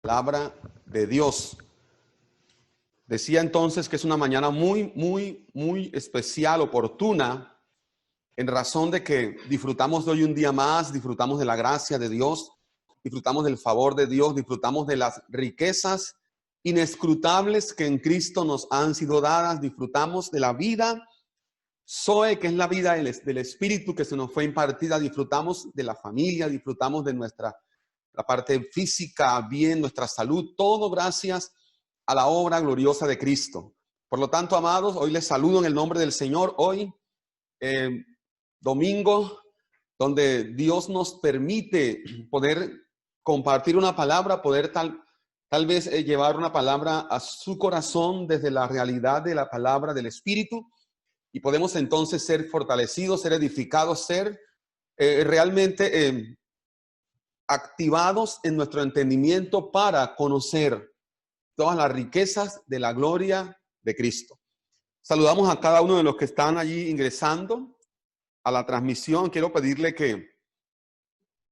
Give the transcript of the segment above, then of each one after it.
Palabra de Dios. Decía entonces que es una mañana muy especial, oportuna, en razón de que disfrutamos de hoy un día más, disfrutamos de la gracia de Dios, disfrutamos del favor de Dios, disfrutamos de las riquezas inescrutables que en Cristo nos han sido dadas, disfrutamos de la vida Zoe, que es la vida del Espíritu que se nos fue impartida, disfrutamos de la familia, disfrutamos de la parte física, bien, nuestra salud, todo gracias a la obra gloriosa de Cristo. Por lo tanto, amados, hoy les saludo en el nombre del Señor. Hoy, domingo, donde Dios nos permite poder compartir una palabra, poder tal vez llevar una palabra a su corazón desde la realidad de la palabra del Espíritu, y podemos entonces ser fortalecidos, ser edificados, ser realmente activados en nuestro entendimiento para conocer todas las riquezas de la gloria de Cristo. Saludamos a cada uno de los que están allí ingresando a la transmisión. Quiero pedirle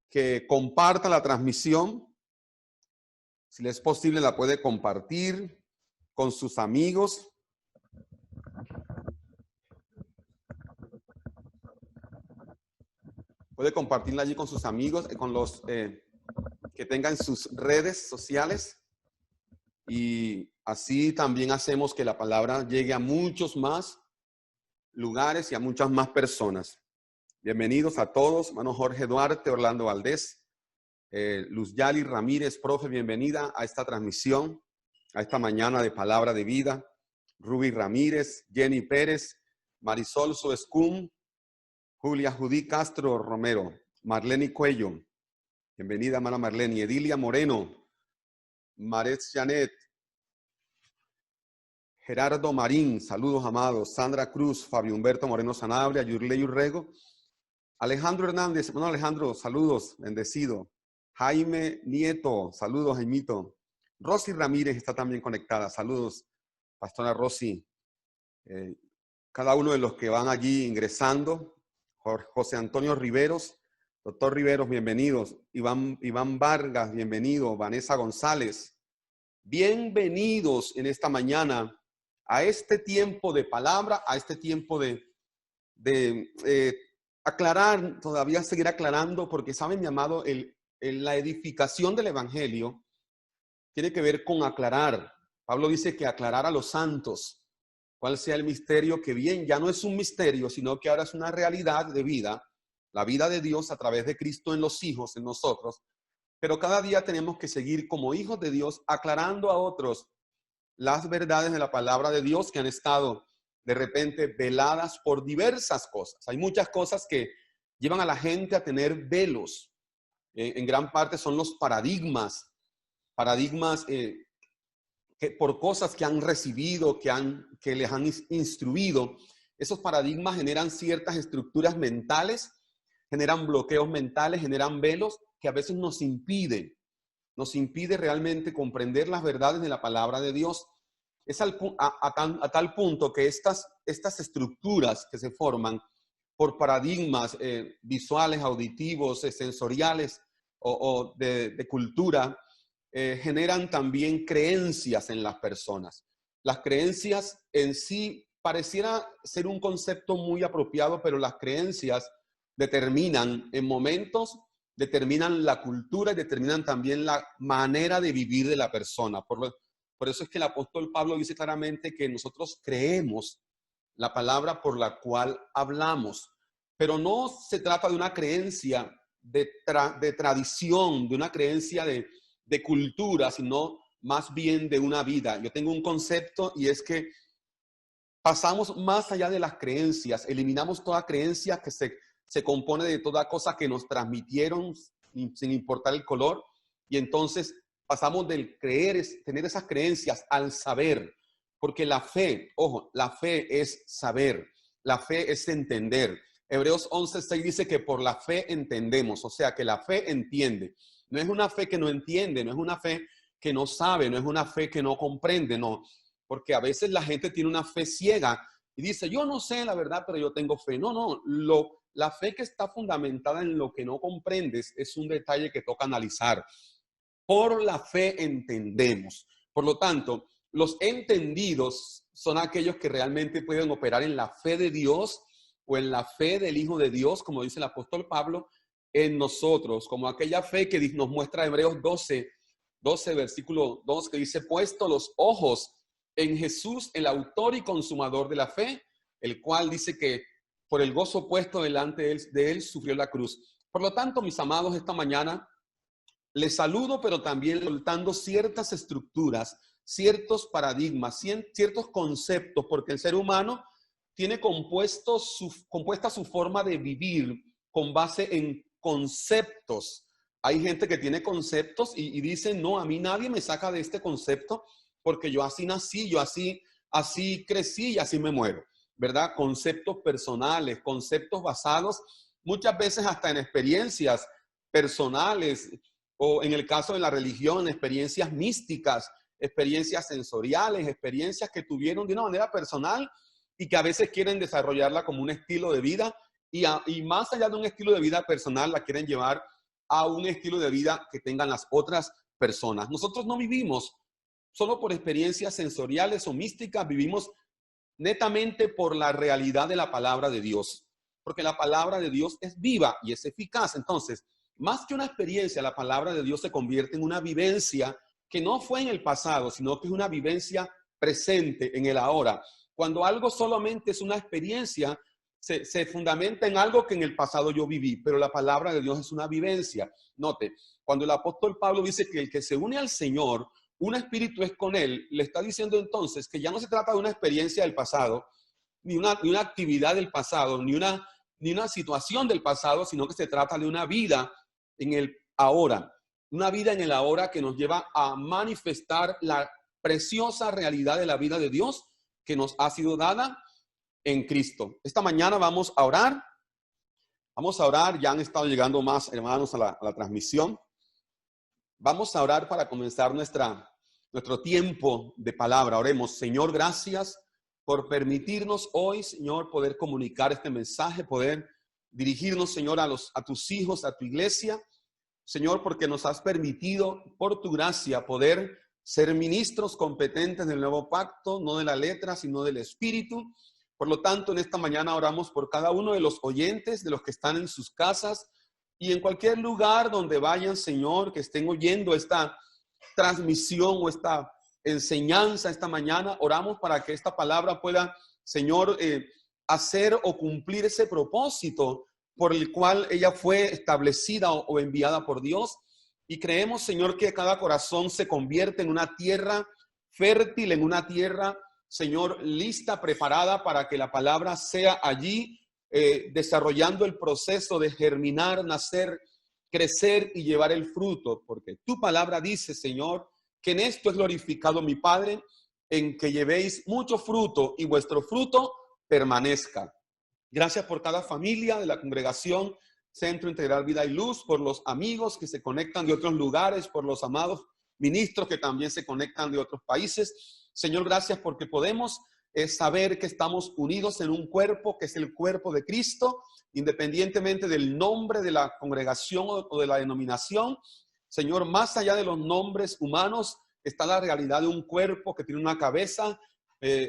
que comparta la transmisión. Si le es posible, la puede compartir con sus amigos. Puede compartirla allí con sus amigos, con los que tengan sus redes sociales. Y así también hacemos que la palabra llegue a muchos más lugares y a muchas más personas. Bienvenidos a todos, hermano Jorge Duarte, Orlando Valdés, Luz Yali Ramírez, profe, bienvenida a esta transmisión, a esta mañana de palabra de vida. Ruby Ramírez, Jenny Pérez, Marisol Soescum, Julia Judí Castro Romero, Marlene Cuello, bienvenida hermana Marlene, Edilia Moreno, Maretz Janet, Gerardo Marín, saludos amados, Sandra Cruz, Fabio Humberto Moreno Sanabria, Yurley Urrego, Alejandro Hernández, hermano Alejandro, saludos, bendecido, Jaime Nieto, saludos Jaimito, Rosy Ramírez está también conectada, saludos, pastora Rosy, cada uno de los que van allí ingresando, José Antonio Riveros, doctor Riveros, bienvenidos, Iván Vargas, bienvenido, Vanessa González, bienvenidos en esta mañana a este tiempo de palabra, a este tiempo de aclarar, todavía seguir aclarando, porque saben, mi amado, la edificación del evangelio tiene que ver con aclarar. Pablo dice que aclarar a los santos cuál sea el misterio, que bien, ya no es un misterio, sino que ahora es una realidad de vida, la vida de Dios a través de Cristo en los hijos, en nosotros. Pero cada día tenemos que seguir como hijos de Dios aclarando a otros las verdades de la palabra de Dios que han estado de repente veladas por diversas cosas. Hay muchas cosas que llevan a la gente a tener velos. En gran parte son los paradigmas que por cosas que han recibido, que les han instruido. Esos paradigmas generan ciertas estructuras mentales, generan bloqueos mentales, generan velos que a veces nos impide realmente comprender las verdades de la palabra de Dios. Es a tal punto que estas estructuras que se forman por paradigmas visuales, auditivos, sensoriales o de cultura, generan también creencias en las personas. Las creencias en sí pareciera ser un concepto muy apropiado, pero las creencias determinan en momentos, determinan la cultura y determinan también la manera de vivir de la persona. Por eso es que el apóstol Pablo dice claramente que nosotros creemos la palabra por la cual hablamos, pero no se trata de una creencia de tradición, de una creencia de cultura, sino más bien de una vida. Yo tengo un concepto y es que pasamos más allá de las creencias, eliminamos toda creencia que se compone de toda cosa que nos transmitieron sin importar el color, y entonces pasamos del creer, tener esas creencias, al saber, porque la fe, ojo, la fe es saber, la fe es entender. Hebreos 11:6 dice que por la fe entendemos, o sea que la fe entiende. No es una fe que no entiende, no es una fe que no sabe, no es una fe que no comprende, no. Porque a veces la gente tiene una fe ciega y dice, yo no sé la verdad, pero yo tengo fe. No, la fe que está fundamentada en lo que no comprendes es un detalle que toca analizar. por la fe entendemos. Por lo tanto, los entendidos son aquellos que realmente pueden operar en la fe de Dios o en la fe del Hijo de Dios, como dice el apóstol Pablo, en nosotros, como aquella fe que nos muestra Hebreos 12, versículo 2, que dice: puesto los ojos en Jesús, el autor y consumador de la fe, el cual dice que por el gozo puesto delante de él sufrió la cruz. Por lo tanto, mis amados, esta mañana les saludo, pero también soltando ciertas estructuras, ciertos paradigmas, ciertos conceptos, porque el ser humano tiene compuesta su forma de vivir con base en conceptos. Hay gente que tiene conceptos y dice: no, a mí nadie me saca de este concepto porque yo así nací, yo así crecí y así me muero, ¿verdad? Conceptos personales, conceptos basados muchas veces hasta en experiencias personales, o en el caso de la religión, experiencias místicas, experiencias sensoriales, experiencias que tuvieron de una manera personal y que a veces quieren desarrollarla como un estilo de vida y más allá de un estilo de vida personal, la quieren llevar a un estilo de vida que tengan las otras personas. Nosotros no vivimos solo por experiencias sensoriales o místicas, vivimos netamente por la realidad de la palabra de Dios, porque la palabra de Dios es viva y es eficaz. Entonces, más que una experiencia, la palabra de Dios se convierte en una vivencia que no fue en el pasado, sino que es una vivencia presente en el ahora. Cuando algo solamente es una experiencia, se fundamenta en algo que en el pasado yo viví, pero la palabra de Dios es una vivencia. Note, cuando el apóstol Pablo dice que el que se une al Señor, un espíritu es con él, le está diciendo entonces que ya no se trata de una experiencia del pasado, ni una actividad del pasado, ni una situación del pasado, sino que se trata de una vida en el ahora. Una vida en el ahora que nos lleva a manifestar la preciosa realidad de la vida de Dios que nos ha sido dada en Cristo. Esta mañana vamos a orar. Ya han estado llegando más hermanos a la transmisión. Vamos a orar para comenzar nuestro tiempo de palabra. Oremos. Señor, gracias por permitirnos hoy, Señor, poder comunicar este mensaje, poder dirigirnos, Señor, a tus hijos, a tu iglesia. Señor, porque nos has permitido, por tu gracia, poder ser ministros competentes del nuevo pacto, no de la letra, sino del espíritu. Por lo tanto, en esta mañana oramos por cada uno de los oyentes, de los que están en sus casas y en cualquier lugar donde vayan, Señor, que estén oyendo esta transmisión o esta enseñanza esta mañana. Oramos para que esta palabra pueda, Señor, hacer o cumplir ese propósito por el cual ella fue establecida o enviada por Dios. Y creemos, Señor, que cada corazón se convierte en una tierra fértil, en una tierra, Señor, lista, preparada para que la palabra sea allí, desarrollando el proceso de germinar, nacer, crecer y llevar el fruto. Porque tu palabra dice, Señor, que en esto es glorificado mi Padre, en que llevéis mucho fruto y vuestro fruto permanezca. Gracias por cada familia de la congregación Centro Integral Vida y Luz, por los amigos que se conectan de otros lugares, por los amados ministros que también se conectan de otros países. Señor, gracias porque podemos saber que estamos unidos en un cuerpo que es el cuerpo de Cristo, independientemente del nombre de la congregación o de la denominación. Señor, más allá de los nombres humanos está la realidad de un cuerpo que tiene una cabeza.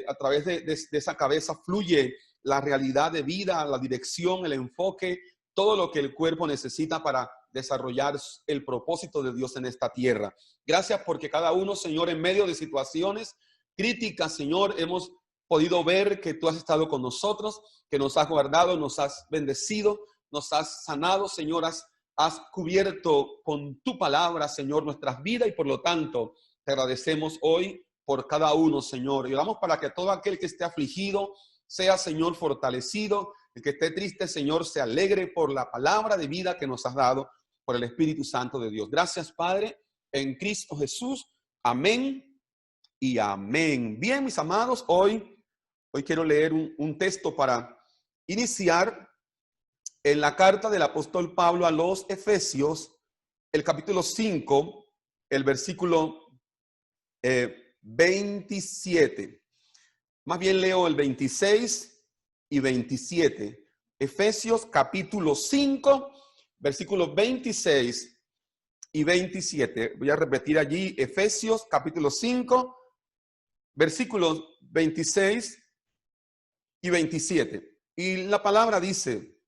A través de esa cabeza fluye la realidad de vida, la dirección, el enfoque, todo lo que el cuerpo necesita para desarrollar el propósito de Dios en esta tierra. Gracias porque cada uno, Señor, en medio de situaciones críticas, Señor, hemos podido ver que tú has estado con nosotros, que nos has guardado, nos has bendecido, nos has sanado, Señor, has cubierto con tu palabra, Señor, nuestras vidas y por lo tanto te agradecemos hoy por cada uno, Señor. Y oramos para que todo aquel que esté afligido sea, Señor, fortalecido. El que esté triste, Señor, se alegre por la palabra de vida que nos has dado por el Espíritu Santo de Dios. Gracias, Padre, en Cristo Jesús. Amén y amén. Bien, mis amados, hoy quiero leer un texto para iniciar en la carta del apóstol Pablo a los Efesios, el capítulo 5, el versículo 27. Más bien leo el 26 y 27. Efesios capítulo 5, versículo 26 y 27. Voy a repetir allí Efesios capítulo 5, versículos 26 y 27. Y la palabra dice: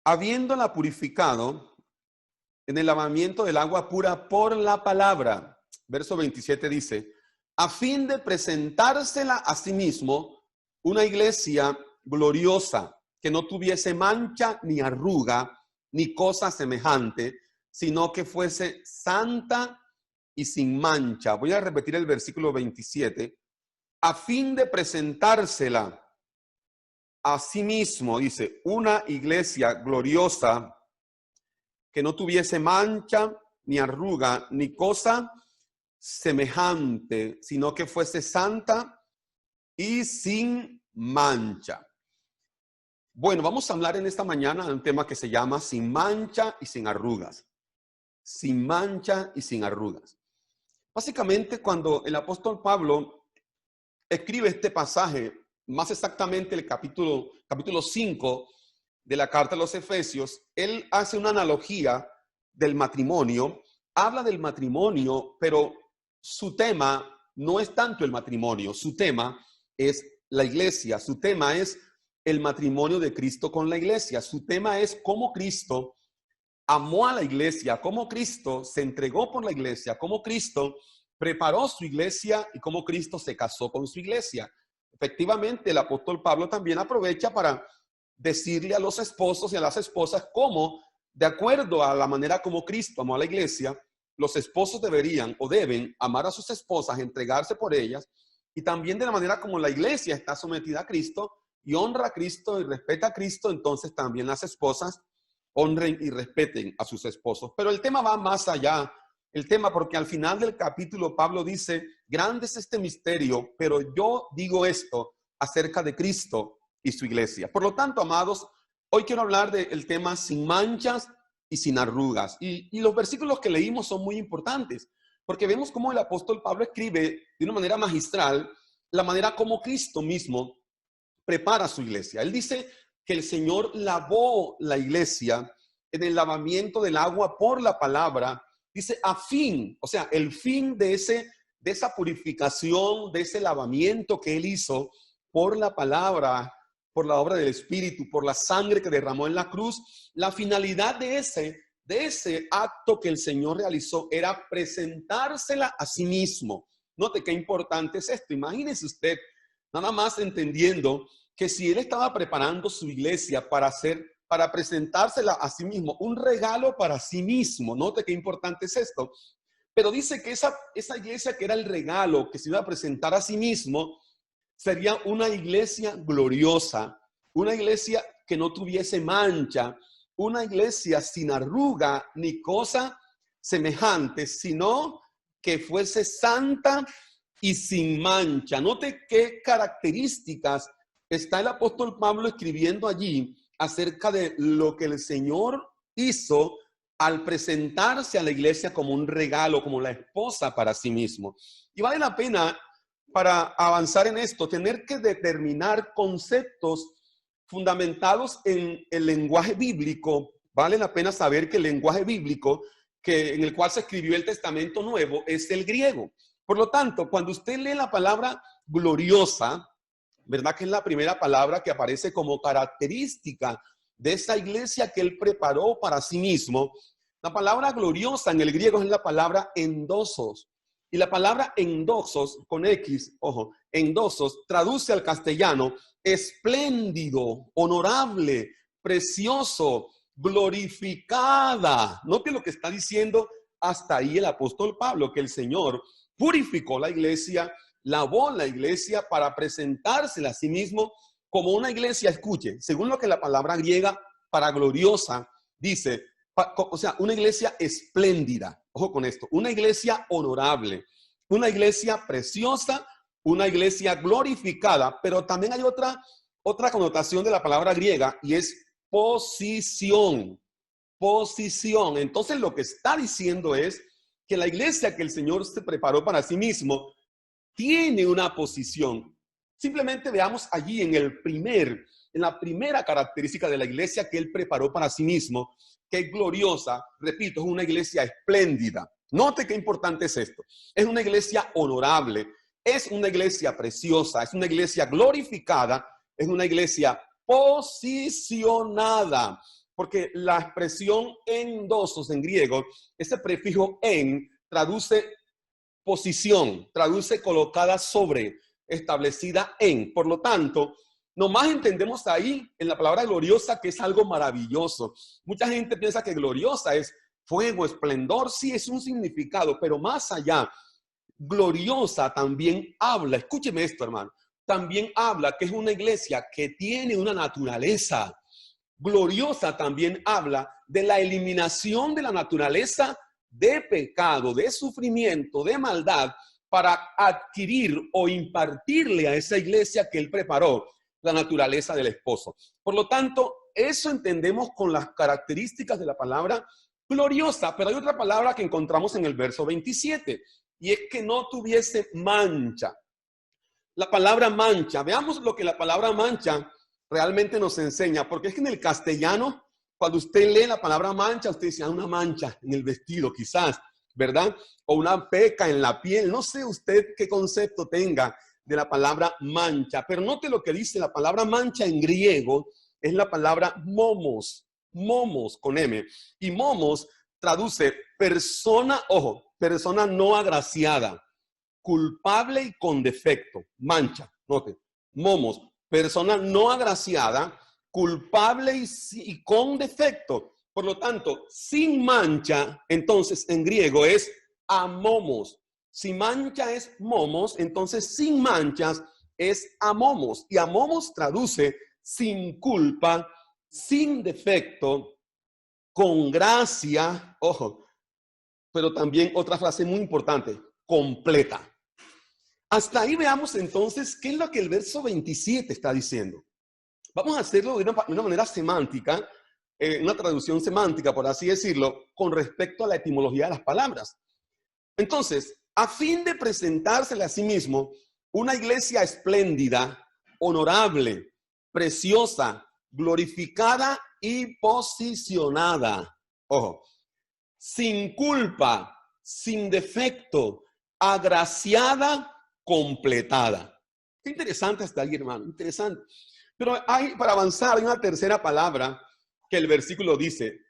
habiéndola purificado en el lavamiento del agua pura por la palabra. Verso 27 dice: a fin de presentársela a sí mismo una iglesia gloriosa, que no tuviese mancha ni arruga ni cosa semejante, sino que fuese santa y sin mancha. Voy a repetir el versículo 27. A fin de presentársela a sí mismo, dice, una iglesia gloriosa, que no tuviese mancha ni arruga ni cosa semejante, sino que fuese santa y sin mancha. Bueno, vamos a hablar en esta mañana de un tema que se llama sin mancha y sin arrugas. Sin mancha y sin arrugas. Básicamente, cuando el apóstol Pablo escribe este pasaje, más exactamente el capítulo 5 de la carta a los Efesios, él hace una analogía del matrimonio, habla del matrimonio, pero su tema no es tanto el matrimonio, su tema es la iglesia, su tema es el matrimonio de Cristo con la iglesia, su tema es cómo Cristo amó a la iglesia, cómo Cristo se entregó por la iglesia, cómo Cristo preparó su iglesia y cómo Cristo se casó con su iglesia. Efectivamente, el apóstol Pablo también aprovecha para decirle a los esposos y a las esposas cómo, de acuerdo a la manera como Cristo amó a la iglesia, los esposos deberían o deben amar a sus esposas, entregarse por ellas, y también de la manera como la iglesia está sometida a Cristo y honra a Cristo y respeta a Cristo, entonces también las esposas honren y respeten a sus esposos. Pero el tema va más allá, el tema, porque al final del capítulo Pablo dice: grande es este misterio, pero yo digo esto acerca de Cristo y su iglesia. Por lo tanto, amados, hoy quiero hablar del tema sin manchas y sin arrugas. Y los versículos que leímos son muy importantes, porque vemos cómo el apóstol Pablo escribe de una manera magistral la manera como Cristo mismo prepara su iglesia. Él dice que el Señor lavó la iglesia en el lavamiento del agua por la palabra. Dice a fin, o sea, el fin de esa purificación, de ese lavamiento que Él hizo por la palabra, por la obra del Espíritu, por la sangre que derramó en la cruz. La finalidad de ese acto que el Señor realizó era presentársela a sí mismo. Note qué importante es esto. Imagínese usted, nada más entendiendo que si Él estaba preparando su iglesia para presentársela a sí mismo, un regalo para sí mismo. Note qué importante es esto. Pero dice que esa iglesia que era el regalo que se iba a presentar a sí mismo, sería una iglesia gloriosa, una iglesia que no tuviese mancha, una iglesia sin arruga ni cosa semejante, sino que fuese santa y sin mancha. Note qué características está el apóstol Pablo escribiendo allí acerca de lo que el Señor hizo al presentarse a la iglesia como un regalo, como la esposa para sí mismo. Y vale la pena, para avanzar en esto, tener que determinar conceptos fundamentados en el lenguaje bíblico. Vale la pena saber que el lenguaje bíblico en el cual se escribió el Testamento Nuevo es el griego. Por lo tanto, cuando usted lee la palabra gloriosa, ¿verdad? Que es la primera palabra que aparece como característica de esa iglesia que Él preparó para sí mismo. La palabra gloriosa en el griego es la palabra endosos. Y la palabra endosos, con X, ojo, endosos, traduce al castellano espléndido, honorable, precioso, glorificada. Note lo que está diciendo hasta ahí el apóstol Pablo, que el Señor purificó la iglesia, lavó la iglesia para presentársela a sí mismo como una iglesia, escuche, según lo que la palabra griega para gloriosa dice, o sea, una iglesia espléndida, ojo con esto, una iglesia honorable, una iglesia preciosa, una iglesia glorificada, pero también hay otra connotación de la palabra griega y es posición. Posición. Entonces lo que está diciendo es que la iglesia que el Señor se preparó para sí mismo tiene una posición. Simplemente veamos allí en el primer en la primera característica de la iglesia que él preparó para sí mismo, que es gloriosa. Repito, es una iglesia espléndida. Note qué importante es esto. Es una iglesia honorable, es una iglesia preciosa, es una iglesia glorificada, es una iglesia posicionada. Porque la expresión endosos en griego, ese prefijo en, traduce posición, traduce colocada sobre, establecida en. Por lo tanto, nomás entendemos ahí en la palabra gloriosa que es algo maravilloso. Mucha gente piensa que gloriosa es fuego, esplendor, sí es un significado, pero más allá, gloriosa también habla, escúcheme esto, hermano, también habla que es una iglesia que tiene una naturaleza. Gloriosa también habla de la eliminación de la naturaleza de pecado, de sufrimiento, de maldad, para adquirir o impartirle a esa iglesia que él preparó la naturaleza del esposo. Por lo tanto, eso entendemos con las características de la palabra gloriosa, pero hay otra palabra que encontramos en el verso 27, y es que no tuviese mancha. La palabra mancha, veamos lo que la palabra mancha realmente nos enseña, porque es que en el castellano, cuando usted lee la palabra mancha, usted dice, una mancha en el vestido quizás, ¿verdad? O una peca en la piel, no sé usted qué concepto tenga de la palabra mancha, pero note lo que dice la palabra mancha en griego, es la palabra momos, momos con M, y momos traduce persona, ojo, persona no agraciada, culpable y con defecto, mancha, note, momos, persona no agraciada, culpable y con defecto. Por lo tanto, sin mancha, entonces en griego es amomos. Si mancha es momos, entonces sin manchas es amomos. Y amomos traduce sin culpa, sin defecto, con gracia, ojo, pero también otra frase muy importante, completa. Hasta ahí veamos entonces qué es lo que el verso 27 está diciendo. Vamos a hacerlo de una manera semántica, una traducción semántica, por así decirlo, con respecto a la etimología de las palabras. Entonces, a fin de presentársele a sí mismo una iglesia espléndida, honorable, preciosa, glorificada y posicionada. Ojo, sin culpa, sin defecto, agraciada, completada. Qué interesante está ahí, hermano, interesante. Pero para avanzar, hay una tercera palabra que el versículo dice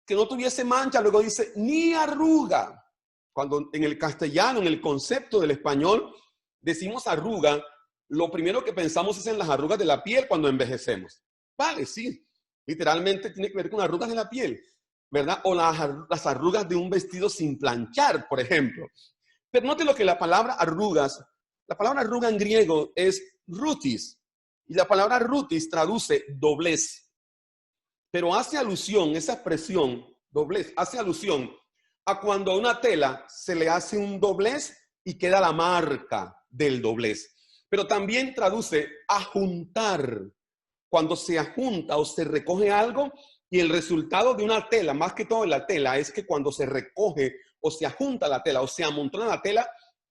que no tuviese mancha, luego dice ni arruga. Cuando en el castellano, en el concepto del español, decimos arruga, lo primero que pensamos es en las arrugas de la piel cuando envejecemos. Vale, sí, literalmente tiene que ver con arrugas de la piel, ¿verdad? O las arrugas de un vestido sin planchar, por ejemplo. Pero note lo que la palabra arrugas, la palabra arruga en griego es rutis, y la palabra rutis traduce doblez. Pero hace alusión, esa expresión, doblez, hace alusión a cuando a una tela se le hace un doblez y queda la marca del doblez. Pero también traduce ajuntar, cuando se ajunta o se recoge algo y el resultado de una tela, más que todo de la tela, es que cuando se recoge o se ajunta la tela o se amontona la tela,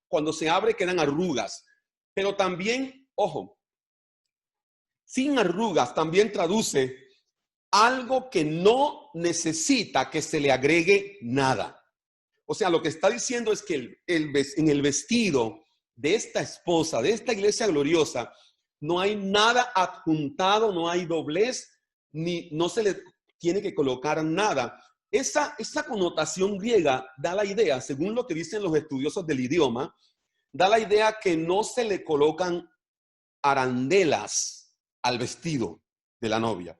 cuando se abre quedan arrugas. Pero también, ojo, sin arrugas también traduce algo que no necesita que se le agregue nada. O sea, lo que está diciendo es que en el vestido de esta esposa, de esta iglesia gloriosa, no hay nada adjuntado, no hay doblez, ni no se le tiene que colocar nada. Esa connotación griega da la idea, según lo que dicen los estudiosos del idioma, da la idea que no se le colocan arandelas al vestido de la novia.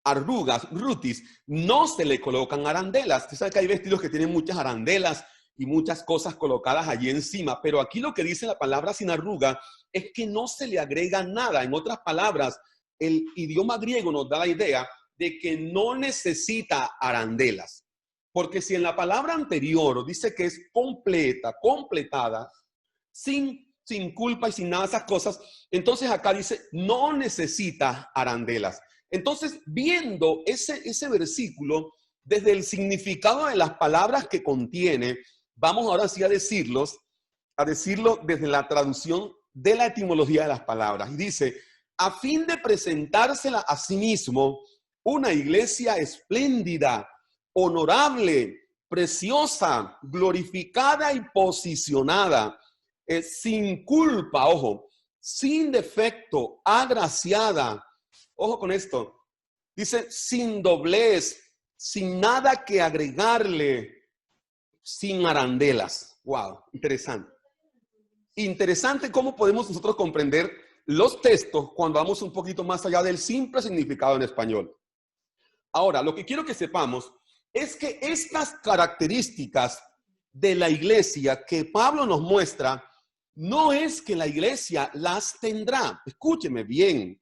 Arrugas, rutis, no se le colocan arandelas. Usted sabe que hay vestidos que tienen muchas arandelas y muchas cosas colocadas allí encima, pero aquí lo que dice la palabra sin arruga es que no se le agrega nada. En otras palabras, el idioma griego nos da la idea de que no necesita arandelas. Porque si en la palabra anterior dice que es completa, completada, sin culpa y sin nada de esas cosas, entonces acá dice no necesita arandelas. Entonces, viendo ese versículo, desde el significado de las palabras que contiene, vamos ahora sí a decirlo desde la traducción de la etimología de las palabras. Y dice, a fin de presentársela a sí mismo una iglesia espléndida, honorable, preciosa, glorificada y posicionada, sin culpa, ojo, sin defecto, agraciada. Ojo con esto. Dice, sin doblez, sin nada que agregarle, sin arandelas. Wow, interesante. Interesante cómo podemos nosotros comprender los textos cuando vamos un poquito más allá del simple significado en español. Ahora, lo que quiero que sepamos es que estas características de la iglesia que Pablo nos muestra, no es que la iglesia las tendrá. Escúcheme bien,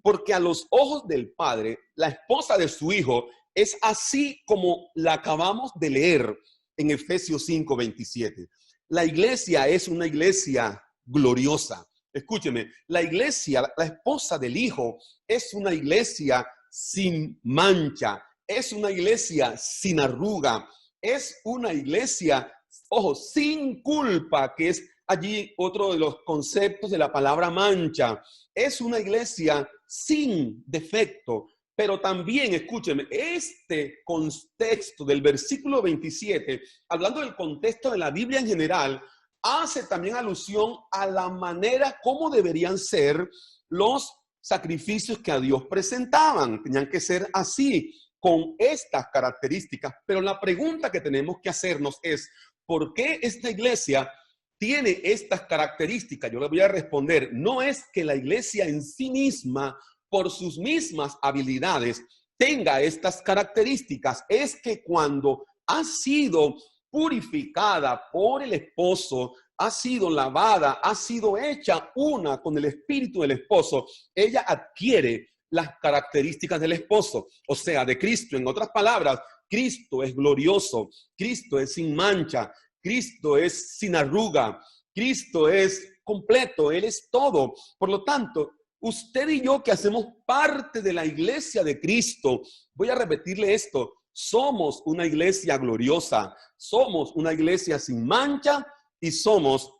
porque a los ojos del Padre, la esposa de su Hijo es así como la acabamos de leer en Efesios 5:27. La iglesia es una iglesia gloriosa. Escúcheme, la iglesia, la esposa del Hijo, es una iglesia sin mancha, es una iglesia sin arruga, es una iglesia, ojo, sin culpa, que es allí otro de los conceptos de la palabra mancha. Es una iglesia sin defecto, pero también, escúcheme, este contexto del versículo 27, hablando del contexto de la Biblia en general, hace también alusión a la manera como deberían ser los sacrificios que a Dios presentaban. Tenían que ser así, con estas características. Pero la pregunta que tenemos que hacernos es, ¿por qué esta iglesia tiene estas características? Yo le voy a responder, no es que la iglesia en sí misma, por sus mismas habilidades, tenga estas características. Es que cuando ha sido purificada por el esposo, ha sido lavada, ha sido hecha una con el espíritu del esposo, ella adquiere las características del esposo, o sea, de Cristo. En otras palabras, Cristo es glorioso, Cristo es sin mancha, Cristo es sin arruga, Cristo es completo, Él es todo. Por lo tanto, usted y yo que hacemos parte de la iglesia de Cristo, voy a repetirle esto, somos una iglesia gloriosa, somos una iglesia sin mancha y somos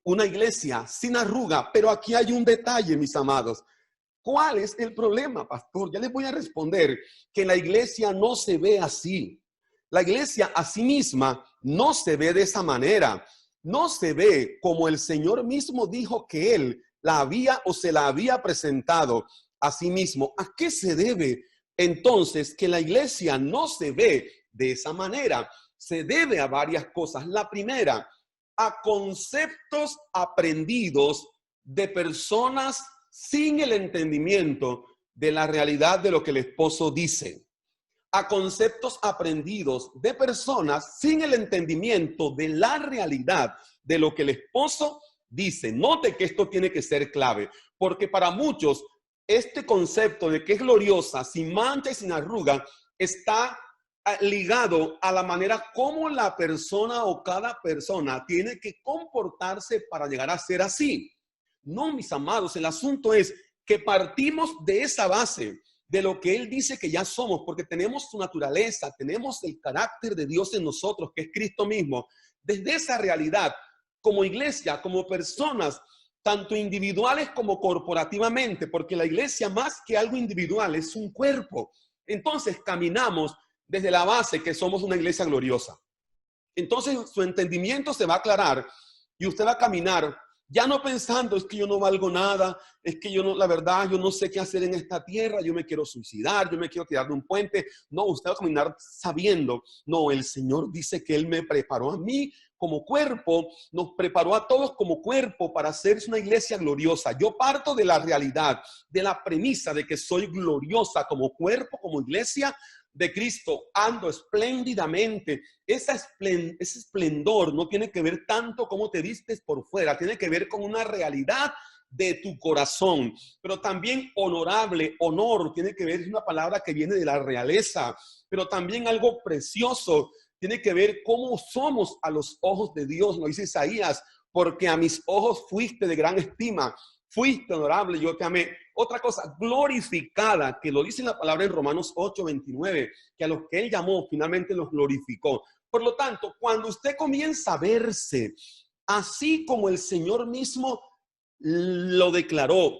una iglesia sin arruga. Pero aquí hay un detalle, mis amados. ¿Cuál es el problema, pastor? Ya les voy a responder que la iglesia no se ve así. La iglesia a sí misma no se ve de esa manera. No se ve como el Señor mismo dijo que Él la había o se la había presentado a sí mismo. ¿A qué se debe entonces que la iglesia no se ve de esa manera? Se debe a varias cosas. La primera, a conceptos aprendidos de personas sin el entendimiento de la realidad de lo que el esposo dice. A conceptos aprendidos de personas sin el entendimiento de la realidad de lo que el esposo dice. Note que esto tiene que ser clave, porque para muchos este concepto de que es gloriosa, sin mancha y sin arruga, está ligado a la manera como la persona o cada persona tiene que comportarse para llegar a ser así. No, mis amados, el asunto es que partimos de esa base, de lo que Él dice que ya somos, porque tenemos su naturaleza, tenemos el carácter de Dios en nosotros, que es Cristo mismo. Desde esa realidad, como iglesia, como personas, tanto individuales como corporativamente, porque la iglesia más que algo individual es un cuerpo. Entonces caminamos desde la base que somos una iglesia gloriosa. Entonces su entendimiento se va a aclarar y usted va a caminar ya no pensando, es que yo no valgo nada, es que yo no, la verdad, yo no sé qué hacer en esta tierra, yo me quiero suicidar, yo me quiero tirar de un puente. No, usted va a caminar sabiendo, no, el Señor dice que Él me preparó a mí como cuerpo, nos preparó a todos como cuerpo para hacer una iglesia gloriosa. Yo parto de la realidad, de la premisa de que soy gloriosa como cuerpo, como iglesia de Cristo, ando espléndidamente. Ese esplendor no tiene que ver tanto cómo te vistes por fuera, tiene que ver con una realidad de tu corazón, pero también honorable, honor, tiene que ver, es una palabra que viene de la realeza, pero también algo precioso, tiene que ver cómo somos a los ojos de Dios, lo dice Isaías, porque a mis ojos fuiste de gran estima, fuiste honorable, yo te amé. Otra cosa, glorificada, que lo dice la palabra en Romanos 8:29, que a los que Él llamó finalmente los glorificó. Por lo tanto, cuando usted comienza a verse así como el Señor mismo lo declaró,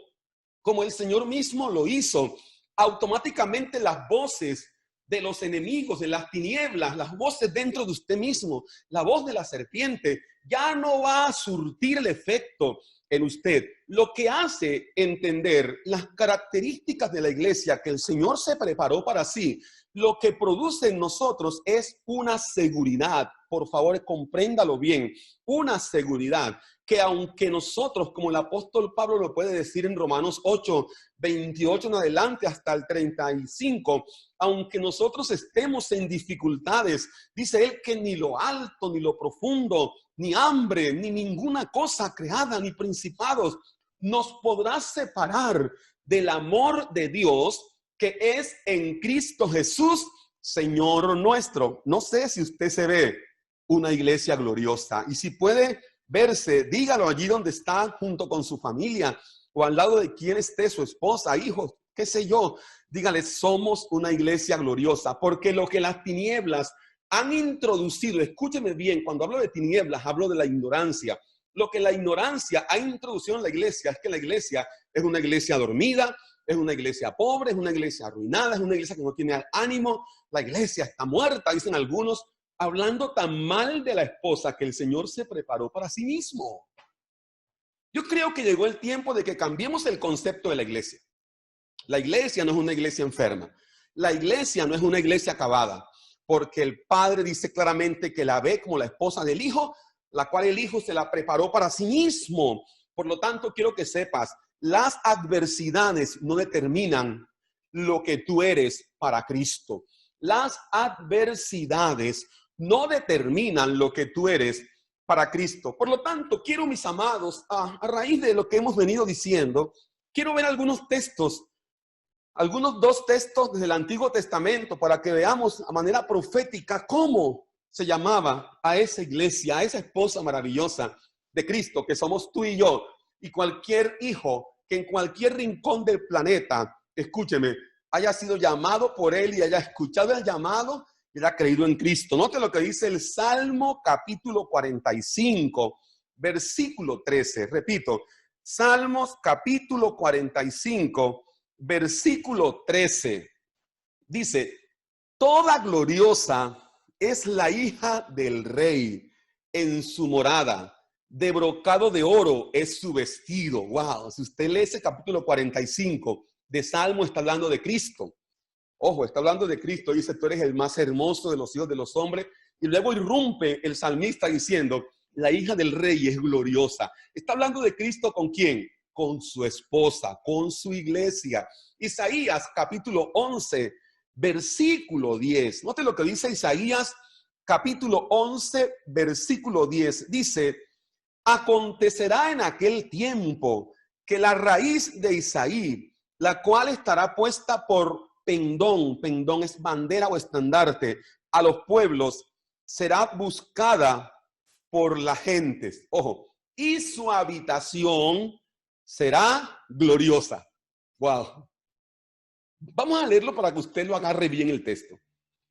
como el Señor mismo lo hizo, automáticamente las voces de los enemigos, de las tinieblas, las voces dentro de usted mismo, la voz de la serpiente, ya no va a surtir el efecto en usted. Lo que hace entender las características de la iglesia que el Señor se preparó para sí, lo que produce en nosotros es una seguridad. Por favor, compréndalo bien, una seguridad que aunque nosotros, como el apóstol Pablo lo puede decir en Romanos 8, 28 en adelante hasta el 35, aunque nosotros estemos en dificultades, dice él que ni lo alto, ni lo profundo, ni hambre, ni ninguna cosa creada, ni principados, nos podrá separar del amor de Dios que es en Cristo Jesús, Señor nuestro. No sé si usted se ve una iglesia gloriosa, y si puede verse, dígalo allí donde está, junto con su familia, o al lado de quien esté, su esposa, hijos, qué sé yo. Dígale, somos una iglesia gloriosa, porque lo que las tinieblas han introducido, escúcheme bien, cuando hablo de tinieblas, hablo de la ignorancia. Lo que la ignorancia ha introducido en la iglesia es que la iglesia es una iglesia dormida, es una iglesia pobre, es una iglesia arruinada, es una iglesia que no tiene ánimo, la iglesia está muerta, dicen algunos, hablando tan mal de la esposa que el Señor se preparó para sí mismo. Yo creo que llegó el tiempo de que cambiemos el concepto de la iglesia. La iglesia no es una iglesia enferma. La iglesia no es una iglesia acabada, porque el Padre dice claramente que la ve como la esposa del Hijo, la cual el Hijo se la preparó para sí mismo. Por lo tanto, quiero que sepas, las adversidades no determinan lo que tú eres para Cristo. Las adversidades no determinan lo que tú eres para Cristo. Por lo tanto, quiero, mis amados, a raíz de lo que hemos venido diciendo, quiero ver algunos textos, algunos 2 textos del Antiguo Testamento para que veamos a manera profética cómo se llamaba a esa iglesia, a esa esposa maravillosa de Cristo que somos tú y yo, y cualquier hijo que en cualquier rincón del planeta, escúcheme, haya sido llamado por él y haya escuchado el llamado y haya creído en Cristo. Note lo que dice el Salmo capítulo 45, versículo 13. Repito, Salmos capítulo 45, versículo 13. Dice, toda gloriosa es la hija del rey en su morada. De brocado de oro es su vestido. Wow, si usted lee ese capítulo 45 de Salmo, está hablando de Cristo. Ojo, está hablando de Cristo. Dice, tú eres el más hermoso de los hijos de los hombres. Y luego irrumpe el salmista diciendo, la hija del rey es gloriosa. Está hablando de Cristo, ¿con quién? Con su esposa, con su iglesia. Isaías capítulo 11, versículo 10. Note lo que dice Isaías capítulo 11, versículo 10. Dice, acontecerá en aquel tiempo que la raíz de Isaí, la cual estará puesta por pendón, pendón es bandera o estandarte, a los pueblos, será buscada por las gentes. Ojo, y su habitación será gloriosa. Wow. Vamos a leerlo para que usted lo agarre bien el texto,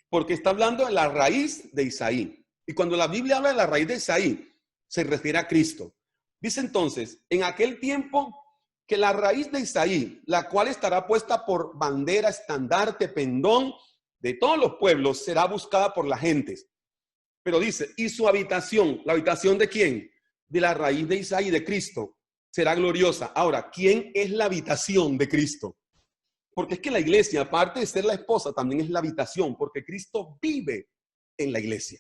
porque está hablando de la raíz de Isaí. Y cuando la Biblia habla de la raíz de Isaí, se refiere a Cristo. Dice entonces, en aquel tiempo que la raíz de Isaí, la cual estará puesta por bandera, estandarte, pendón de todos los pueblos, será buscada por las gentes. Pero dice, y su habitación, ¿la habitación de quién? De la raíz de Isaí, de Cristo, será gloriosa. Ahora, ¿quién es la habitación de Cristo? Porque es que la iglesia, aparte de ser la esposa, también es la habitación, porque Cristo vive en la iglesia.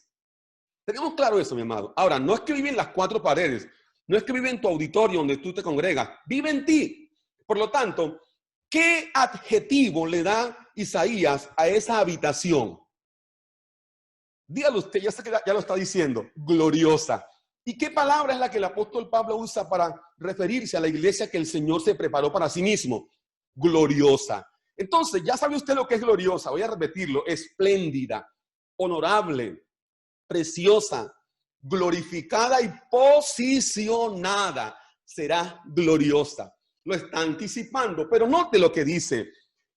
Tenemos claro eso, mi amado. Ahora, no es que vive en las 4 paredes, no es que vive en tu auditorio donde tú te congregas, vive en ti. Por lo tanto, ¿qué adjetivo le da Isaías a esa habitación? Dígalo usted, ya sé que ya lo está diciendo, gloriosa. ¿Y qué palabra es la que el apóstol Pablo usa para referirse a la iglesia que el Señor se preparó para sí mismo? Gloriosa. Entonces, ya sabe usted lo que es gloriosa, voy a repetirlo, espléndida, honorable, preciosa, glorificada y posicionada, será gloriosa. Lo está anticipando, pero note lo que dice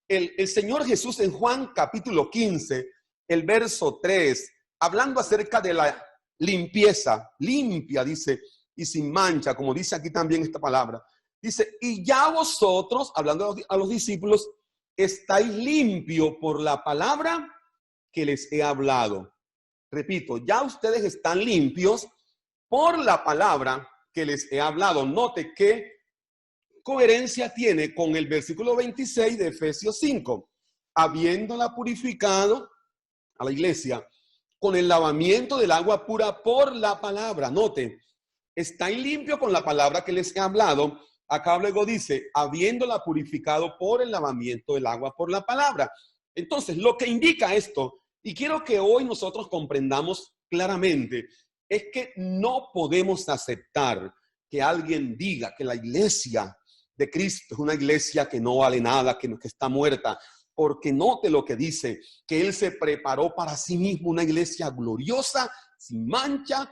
el Señor Jesús en Juan capítulo 15, el verso 3, hablando acerca de la limpieza, limpia, dice, y sin mancha, como dice aquí también esta palabra. Dice, y ya vosotros, hablando a los discípulos, estáis limpios por la palabra que les he hablado. Repito, ya ustedes están limpios por la palabra que les he hablado. Note qué coherencia tiene con el versículo 26 de Efesios 5. Habiéndola purificado a la iglesia con el lavamiento del agua pura por la palabra. Note, estáis limpios con la palabra que les he hablado. Acá luego dice, habiéndola purificado por el lavamiento del agua por la palabra. Entonces, lo que indica esto, y quiero que hoy nosotros comprendamos claramente, es que no podemos aceptar que alguien diga que la iglesia de Cristo es una iglesia que no vale nada, que está muerta, porque note lo que dice, que Él se preparó para sí mismo una iglesia gloriosa, sin mancha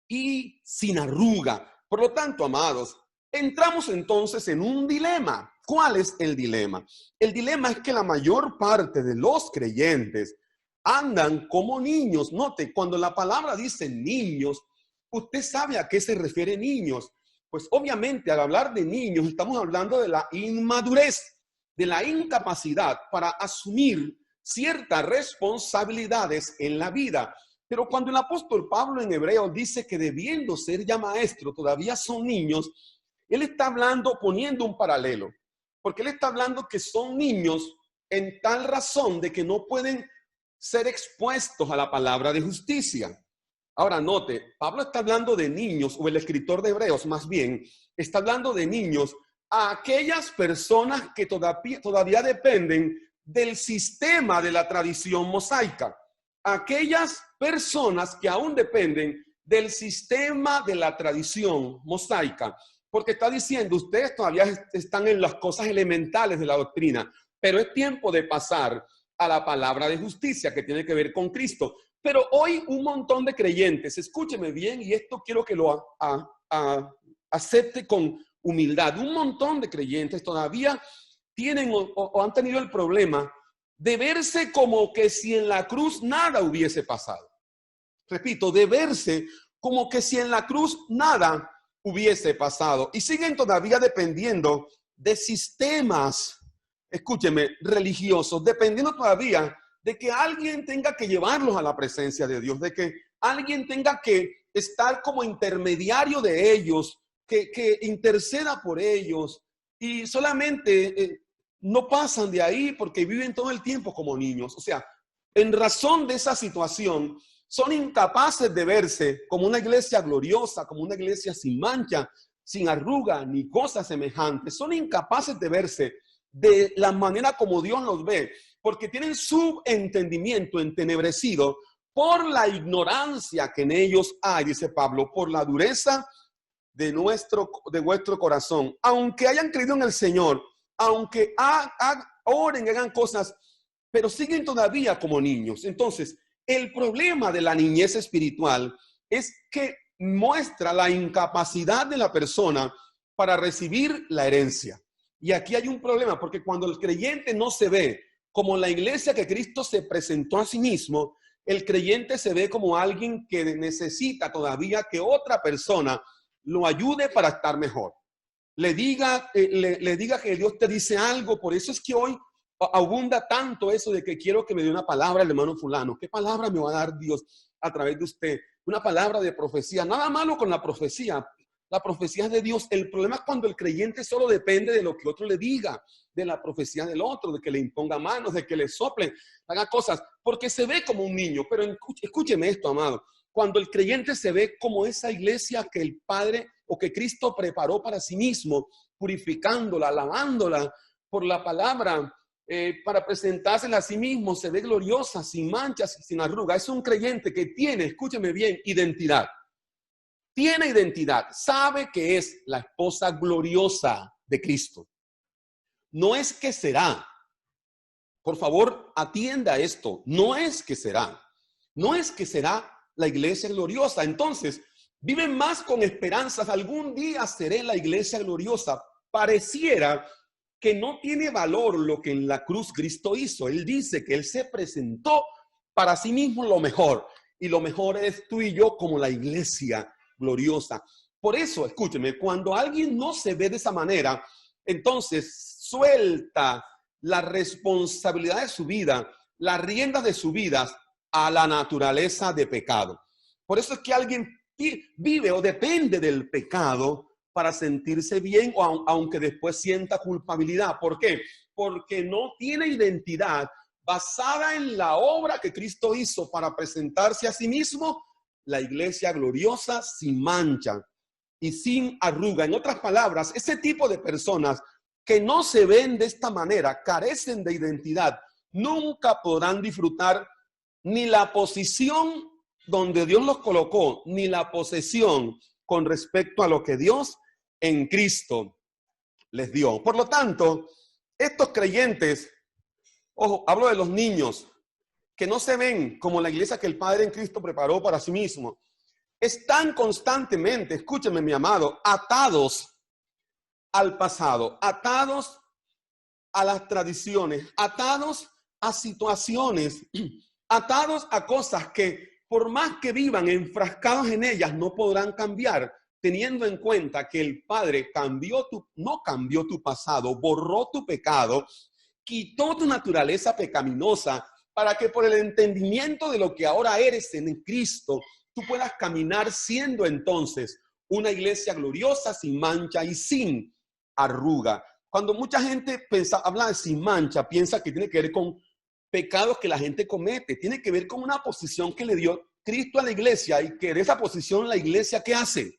y sin arruga. Por lo tanto, amados, entramos entonces en un dilema. ¿Cuál es el dilema? El dilema es que la mayor parte de los creyentes andan como niños. Note, cuando la palabra dice niños, usted sabe a qué se refiere niños. Pues obviamente al hablar de niños estamos hablando de la inmadurez, de la incapacidad para asumir ciertas responsabilidades en la vida. Pero cuando el apóstol Pablo en Hebreos dice que debiendo ser ya maestro todavía son niños, él está hablando, poniendo un paralelo, porque él está hablando que son niños en tal razón de que no pueden ser expuestos a la palabra de justicia. Ahora note, Pablo está hablando de niños, o el escritor de Hebreos más bien, está hablando de niños a aquellas personas que todavía dependen del sistema de la tradición mosaica. Aquellas personas que aún dependen del sistema de la tradición mosaica. Porque está diciendo, ustedes todavía están en las cosas elementales de la doctrina, pero es tiempo de pasar a la palabra de justicia que tiene que ver con Cristo. Pero hoy un montón de creyentes, escúcheme bien, y esto quiero que lo acepte con humildad. Un montón de creyentes todavía tienen o han tenido el problema de verse como que si en la cruz nada hubiese pasado. Repito, de verse como que si en la cruz nada hubiese pasado. Y siguen todavía dependiendo de sistemas, escúcheme, religiosos, dependiendo todavía de que alguien tenga que llevarlos a la presencia de Dios, de que alguien tenga que estar como intermediario de ellos, que interceda por ellos, y solamente no pasan de ahí porque viven todo el tiempo como niños. O sea, en razón de esa situación, son incapaces de verse como una iglesia gloriosa, como una iglesia sin mancha, sin arruga, ni cosas semejantes. Son incapaces de verse de la manera como Dios los ve, porque tienen su entendimiento entenebrecido por la ignorancia que en ellos hay, dice Pablo, por la dureza de vuestro corazón. Aunque hayan creído en el Señor, aunque oren y hagan cosas, pero siguen todavía como niños. Entonces, el problema de la niñez espiritual es que muestra la incapacidad de la persona para recibir la herencia. Y aquí hay un problema, porque cuando el creyente no se ve como la iglesia que Cristo se presentó a sí mismo, el creyente se ve como alguien que necesita todavía que otra persona lo ayude para estar mejor. Le diga que Dios te dice algo. Por eso es que hoy abunda tanto eso de que quiero que me dé una palabra el hermano fulano. ¿Qué palabra me va a dar Dios a través de usted? Una palabra de profecía. Nada malo con la profecía. La profecía es de Dios. El problema es cuando el creyente solo depende de lo que otro le diga, de la profecía del otro, de que le imponga manos, de que le sople, haga cosas, porque se ve como un niño. Pero escúcheme esto, amado. Cuando el creyente se ve como esa iglesia que el Padre o que Cristo preparó para sí mismo, purificándola, lavándola por la palabra, para presentársela a sí mismo, se ve gloriosa, sin manchas, sin arruga. Es un creyente que tiene, escúcheme bien, identidad. Tiene identidad, sabe que es la esposa gloriosa de Cristo. No es que será. Por favor, atienda a esto. No es que será. No es que será la iglesia gloriosa. Entonces, viven más con esperanzas. Algún día seré la iglesia gloriosa. Pareciera que no tiene valor lo que en la cruz Cristo hizo. Él dice que Él se presentó para sí mismo lo mejor. Y lo mejor es tú y yo como la iglesia gloriosa. Por eso, escúcheme, cuando alguien no se ve de esa manera, entonces suelta la responsabilidad de su vida, las riendas de su vida a la naturaleza de pecado. Por eso es que alguien vive o depende del pecado para sentirse bien, o aunque después sienta culpabilidad. ¿Por qué? Porque no tiene identidad basada en la obra que Cristo hizo para presentarse a sí mismo, la iglesia gloriosa sin mancha y sin arruga. En otras palabras, ese tipo de personas que no se ven de esta manera, carecen de identidad, nunca podrán disfrutar ni la posición donde Dios los colocó, ni la posesión con respecto a lo que Dios en Cristo les dio. Por lo tanto, estos creyentes, ojo, hablo de los niños, que no se ven como la iglesia que el Padre en Cristo preparó para sí mismo, están constantemente, escúcheme mi amado, atados al pasado, atados a las tradiciones, atados a situaciones, atados a cosas que por más que vivan enfrascados en ellas no podrán cambiar, teniendo en cuenta que el Padre no cambió tu pasado, borró tu pecado, quitó tu naturaleza pecaminosa para que por el entendimiento de lo que ahora eres en Cristo, tú puedas caminar siendo entonces una iglesia gloriosa, sin mancha y sin arruga. Cuando mucha gente habla de sin mancha, piensa que tiene que ver con pecados que la gente comete, tiene que ver con una posición que le dio Cristo a la iglesia, y que de esa posición la iglesia, ¿qué hace?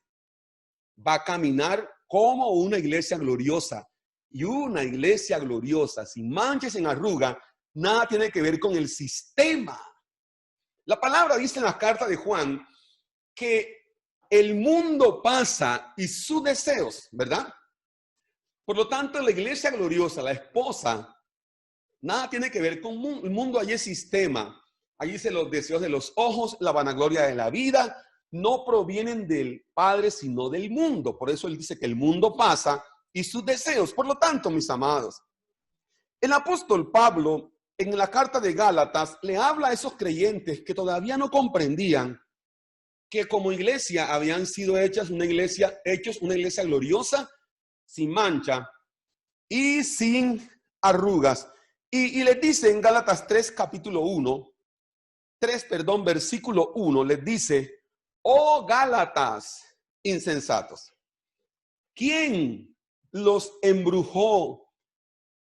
Va a caminar como una iglesia gloriosa. Y una iglesia gloriosa, sin mancha y sin arruga, nada tiene que ver con el sistema. La palabra dice en la carta de Juan que el mundo pasa y sus deseos, ¿verdad? Por lo tanto, la iglesia gloriosa, la esposa, nada tiene que ver con el mundo. Allí es sistema. Allí dice los deseos de los ojos, la vanagloria de la vida, no provienen del Padre, sino del mundo. Por eso él dice que el mundo pasa y sus deseos. Por lo tanto, mis amados, el apóstol Pablo, en la carta de Gálatas, le habla a esos creyentes que todavía no comprendían que como iglesia habían sido hechos una iglesia gloriosa, sin mancha y sin arrugas. Y les dice en Gálatas 3, versículo 1, les dice: oh Gálatas insensatos, ¿quién los embrujó?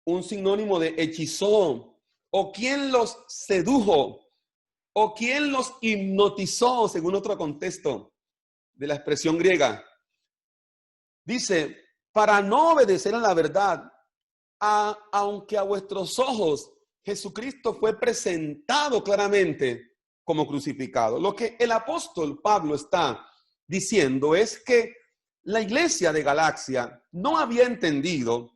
Un sinónimo de hechizó. ¿O quién los sedujo? ¿O quién los hipnotizó? Según otro contexto de la expresión griega. Dice, para no obedecer a la verdad, aunque a vuestros ojos Jesucristo fue presentado claramente como crucificado. Lo que el apóstol Pablo está diciendo es que la iglesia de Galacia no había entendido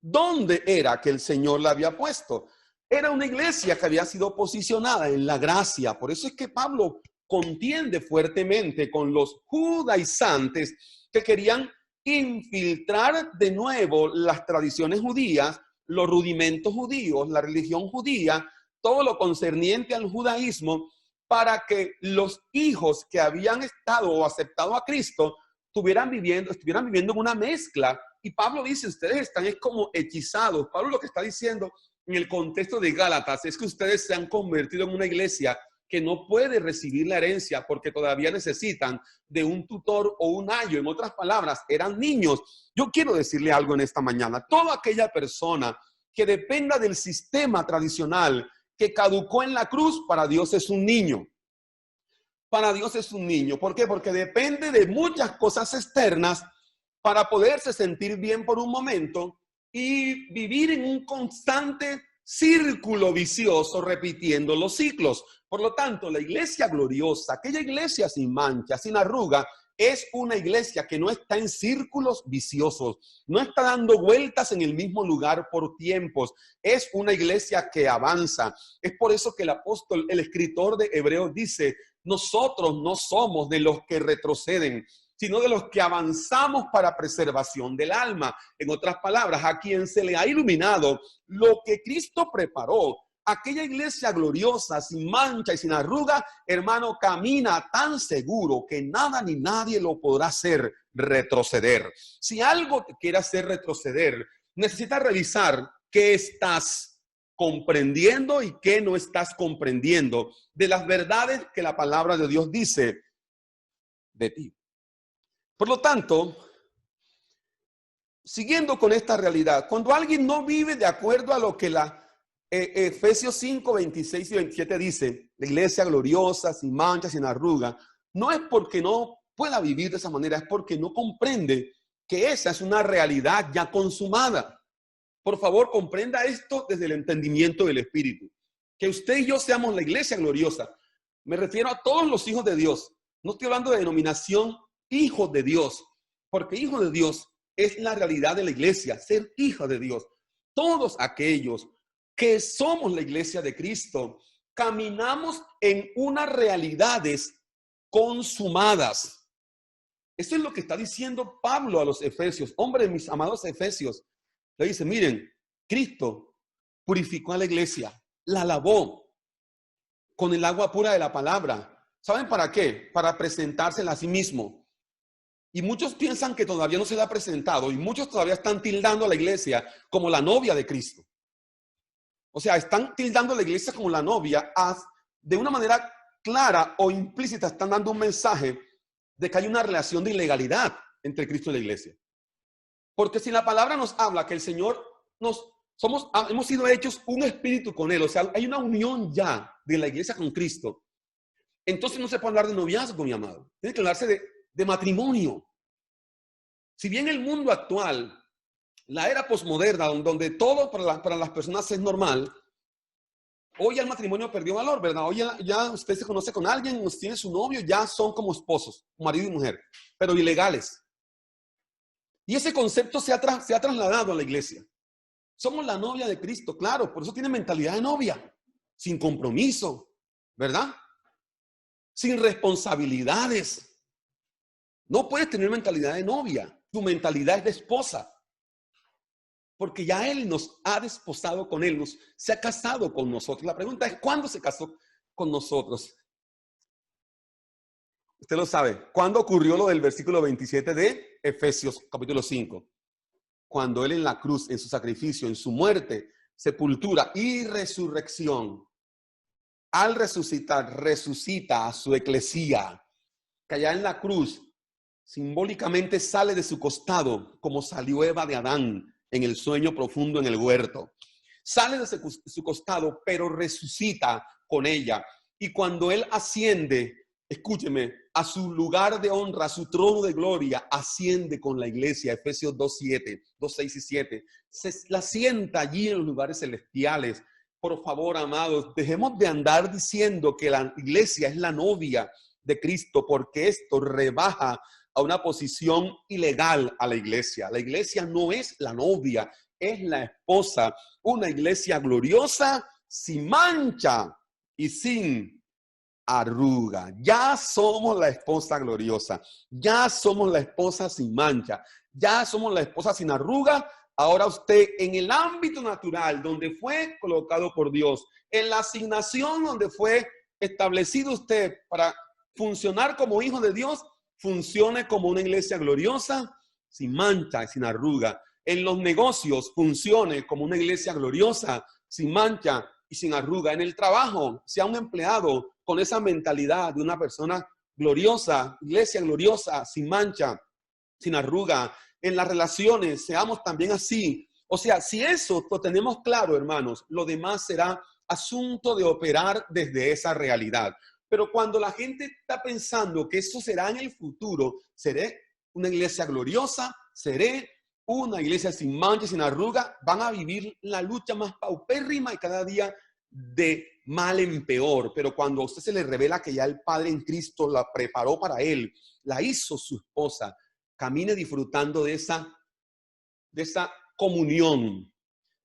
dónde era que el Señor la había puesto. Era una iglesia que había sido posicionada en la gracia. Por eso es que Pablo contiende fuertemente con los judaizantes que querían infiltrar de nuevo las tradiciones judías, los rudimentos judíos, la religión judía, todo lo concerniente al judaísmo, para que los hijos que habían estado o aceptado a Cristo estuvieran viviendo en una mezcla. Y Pablo dice, ustedes están como hechizados. Pablo lo que está diciendo en el contexto de Gálatas es que ustedes se han convertido en una iglesia que no puede recibir la herencia porque todavía necesitan de un tutor o un ayo. En otras palabras, eran niños. Yo quiero decirle algo en esta mañana. Toda aquella persona que dependa del sistema tradicional que caducó en la cruz, para Dios es un niño. Para Dios es un niño. ¿Por qué? Porque depende de muchas cosas externas para poderse sentir bien por un momento y vivir en un constante círculo vicioso repitiendo los ciclos. Por lo tanto, la iglesia gloriosa, aquella iglesia sin mancha, sin arruga, es una iglesia que no está en círculos viciosos, no está dando vueltas en el mismo lugar por tiempos, es una iglesia que avanza. Es por eso que el escritor de Hebreos dice, nosotros no somos de los que retroceden, sino de los que avanzamos para preservación del alma. En otras palabras, a quien se le ha iluminado lo que Cristo preparó aquella iglesia gloriosa, sin mancha y sin arruga, hermano, camina tan seguro que nada ni nadie lo podrá hacer retroceder. Si algo te quiere hacer retroceder, necesitas revisar qué estás comprendiendo y qué no estás comprendiendo de las verdades que la palabra de Dios dice de ti. Por lo tanto, siguiendo con esta realidad, cuando alguien no vive de acuerdo a lo que Efesios 5, 26 y 27 dice, la iglesia gloriosa, sin mancha, sin arruga, no es porque no pueda vivir de esa manera, es porque no comprende que esa es una realidad ya consumada. Por favor, comprenda esto desde el entendimiento del Espíritu. Que usted y yo seamos la iglesia gloriosa. Me refiero a todos los hijos de Dios. No estoy hablando de denominación hijos de Dios, porque hijo de Dios es la realidad de la iglesia, ser hijo de Dios. Todos aquellos que somos la iglesia de Cristo, caminamos en unas realidades consumadas. Eso es lo que está diciendo Pablo a los efesios. Hombre, mis amados efesios, le dice, miren, Cristo purificó a la iglesia, la lavó con el agua pura de la palabra. ¿Saben para qué? Para presentársela a sí mismo. Y muchos piensan que todavía no se la ha presentado y muchos todavía están tildando a la iglesia como la novia de Cristo. O sea, están tildando a la iglesia como la novia de una manera clara o implícita. Están dando un mensaje de que hay una relación de ilegalidad entre Cristo y la iglesia. Porque si la palabra nos habla que el Señor hemos sido hechos un espíritu con Él, o sea, hay una unión ya de la iglesia con Cristo, entonces no se puede hablar de noviazgo, mi amado. Tiene que hablarse de matrimonio. Si bien el mundo actual, la era posmoderna, donde todo para las personas es normal, hoy el matrimonio perdió valor, ¿verdad? Hoy ya usted se conoce con alguien, tiene su novio, ya son como esposos, marido y mujer, pero ilegales. Y ese concepto se ha trasladado a la iglesia. Somos la novia de Cristo, claro, por eso tiene mentalidad de novia, sin compromiso, ¿verdad? Sin responsabilidades. No puedes tener mentalidad de novia, tu mentalidad es de esposa. Porque ya Él nos ha desposado con Él, se ha casado con nosotros. La pregunta es, ¿cuándo se casó con nosotros? Usted lo sabe. ¿Cuándo ocurrió lo del versículo 27 de Efesios capítulo 5? Cuando Él en la cruz, en su sacrificio, en su muerte, sepultura y resurrección, al resucitar, resucita a su eclesía, que allá en la cruz, simbólicamente sale de su costado, como salió Eva de Adán en el sueño profundo en el huerto. Sale de su costado, pero resucita con ella. Y cuando Él asciende, escúcheme, a su lugar de honra, a su trono de gloria, asciende con la iglesia, Efesios 2:7, 2:6 y 7. Se la sienta allí en los lugares celestiales. Por favor, amados, dejemos de andar diciendo que la iglesia es la novia de Cristo, porque esto rebaja a una posición ilegal a la iglesia. La iglesia no es la novia, es la esposa. Una iglesia gloriosa, sin mancha y sin arruga. Ya somos la esposa gloriosa. Ya somos la esposa sin mancha. Ya somos la esposa sin arruga. Ahora usted, en el ámbito natural, donde fue colocado por Dios, en la asignación donde fue establecido usted para funcionar como hijo de Dios, funcione como una iglesia gloriosa, sin mancha y sin arruga. En los negocios, funcione como una iglesia gloriosa, sin mancha y sin arruga. En el trabajo, sea un empleado con esa mentalidad de una persona gloriosa, iglesia gloriosa, sin mancha, sin arruga. En las relaciones, seamos también así. O sea, si eso lo tenemos claro, hermanos, lo demás será asunto de operar desde esa realidad. Pero cuando la gente está pensando que eso será en el futuro, seré una iglesia gloriosa, seré una iglesia sin mancha, sin arruga, van a vivir la lucha más paupérrima y cada día de mal en peor. Pero cuando a usted se le revela que ya el Padre en Cristo la preparó para él, la hizo su esposa, camine disfrutando de esa comunión,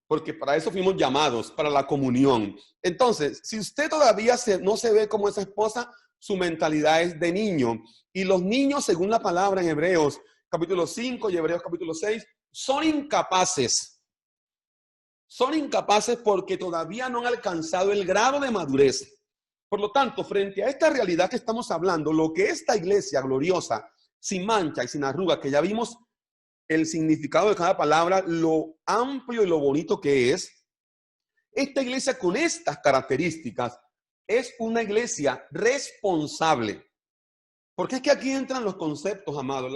porque para eso fuimos llamados, para la comunión. Entonces, si usted todavía no se ve como esa esposa, su mentalidad es de niño. Y los niños, según la palabra en Hebreos capítulo 5 y Hebreos capítulo 6, son incapaces Son incapaces porque todavía no han alcanzado el grado de madurez. Por lo tanto, frente a esta realidad que estamos hablando, lo que esta iglesia gloriosa, sin mancha y sin arruga, que ya vimos el significado de cada palabra, lo amplio y lo bonito que es, esta iglesia con estas características es una iglesia responsable. Porque es que aquí entran los conceptos, amados.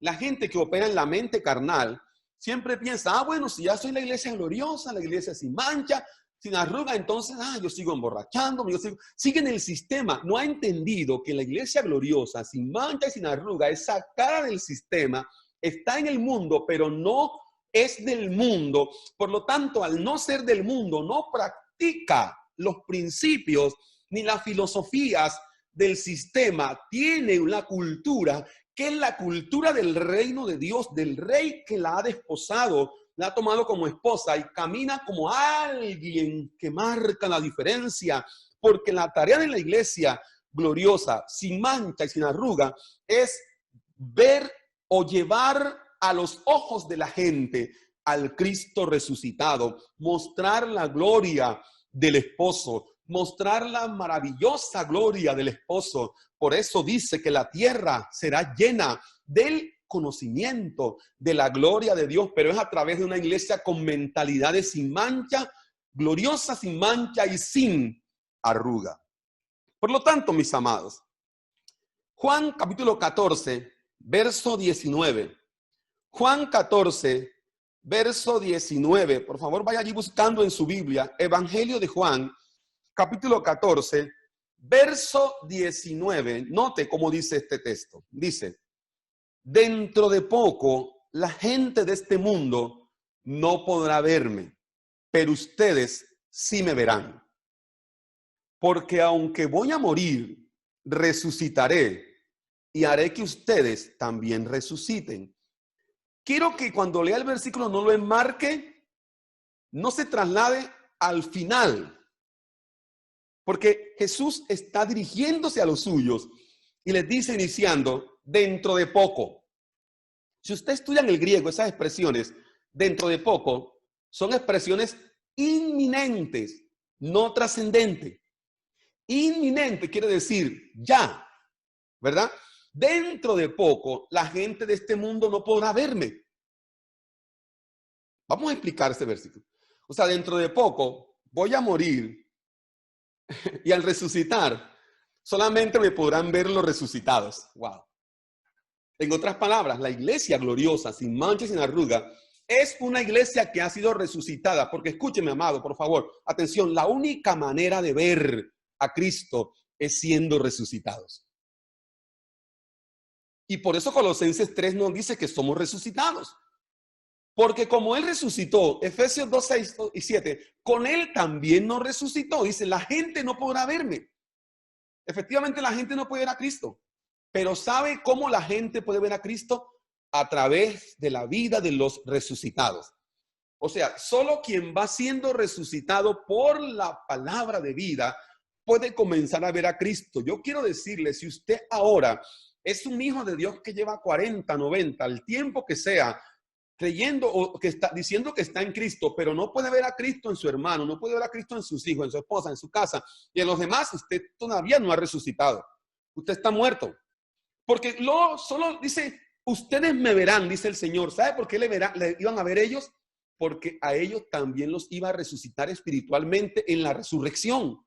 La gente que opera en la mente carnal siempre piensa, bueno, si ya soy la iglesia gloriosa, la iglesia sin mancha, sin arruga, entonces, yo sigo emborrachándome, siguen el sistema. No ha entendido que la iglesia gloriosa, sin mancha y sin arruga, es sacada del sistema, está en el mundo, pero no es del mundo. Por lo tanto, al no ser del mundo, no practica los principios ni las filosofías del sistema. Tiene una cultura que es la cultura del reino de Dios, del rey que la ha desposado, la ha tomado como esposa y camina como alguien que marca la diferencia, porque la tarea de la iglesia gloriosa, sin mancha y sin arruga, es ver o llevar a los ojos de la gente al Cristo resucitado, mostrar la gloria del esposo, mostrar la maravillosa gloria del esposo. Por eso dice que la tierra será llena del conocimiento de la gloria de Dios, pero es a través de una iglesia con mentalidades sin mancha, gloriosa, sin mancha y sin arruga. Por lo tanto, mis amados, Juan capítulo 14, verso 19. Juan 14, verso 19. Por favor, vaya allí buscando en su Biblia, Evangelio de Juan, capítulo 14, verso 19. Note cómo dice este texto. Dice, dentro de poco la gente de este mundo no podrá verme, pero ustedes sí me verán. Porque aunque voy a morir, resucitaré y haré que ustedes también resuciten. Quiero que cuando lea el versículo no lo enmarque, no se traslade al final. Porque Jesús está dirigiéndose a los suyos y les dice iniciando, dentro de poco. Si usted estudia en el griego esas expresiones, dentro de poco, son expresiones inminentes, no trascendentes. Inminente quiere decir ya, ¿verdad? Dentro de poco, la gente de este mundo no podrá verme. Vamos a explicar este versículo. O sea, dentro de poco voy a morir. Y al resucitar, solamente me podrán ver los resucitados. Wow. En otras palabras, la iglesia gloriosa, sin mancha y sin arruga, es una iglesia que ha sido resucitada. Porque escúcheme, amado, por favor, atención, la única manera de ver a Cristo es siendo resucitados. Y por eso Colosenses 3 nos dice que somos resucitados. Porque como Él resucitó, Efesios 2, 6 y 7, con Él también nos resucitó. Dice, la gente no podrá verme. Efectivamente, la gente no puede ver a Cristo. Pero ¿sabe cómo la gente puede ver a Cristo? A través de la vida de los resucitados. O sea, solo quien va siendo resucitado por la palabra de vida puede comenzar a ver a Cristo. Yo quiero decirle, si usted ahora es un hijo de Dios que lleva 40, 90, el tiempo que sea, creyendo o que está diciendo que está en Cristo, pero no puede ver a Cristo en su hermano, no puede ver a Cristo en sus hijos, en su esposa, en su casa y en los demás, usted todavía no ha resucitado. Usted está muerto. Porque solo dice, ustedes me verán, dice el Señor. ¿Sabe por qué le iban a ver ellos? Porque a ellos también los iba a resucitar espiritualmente en la resurrección.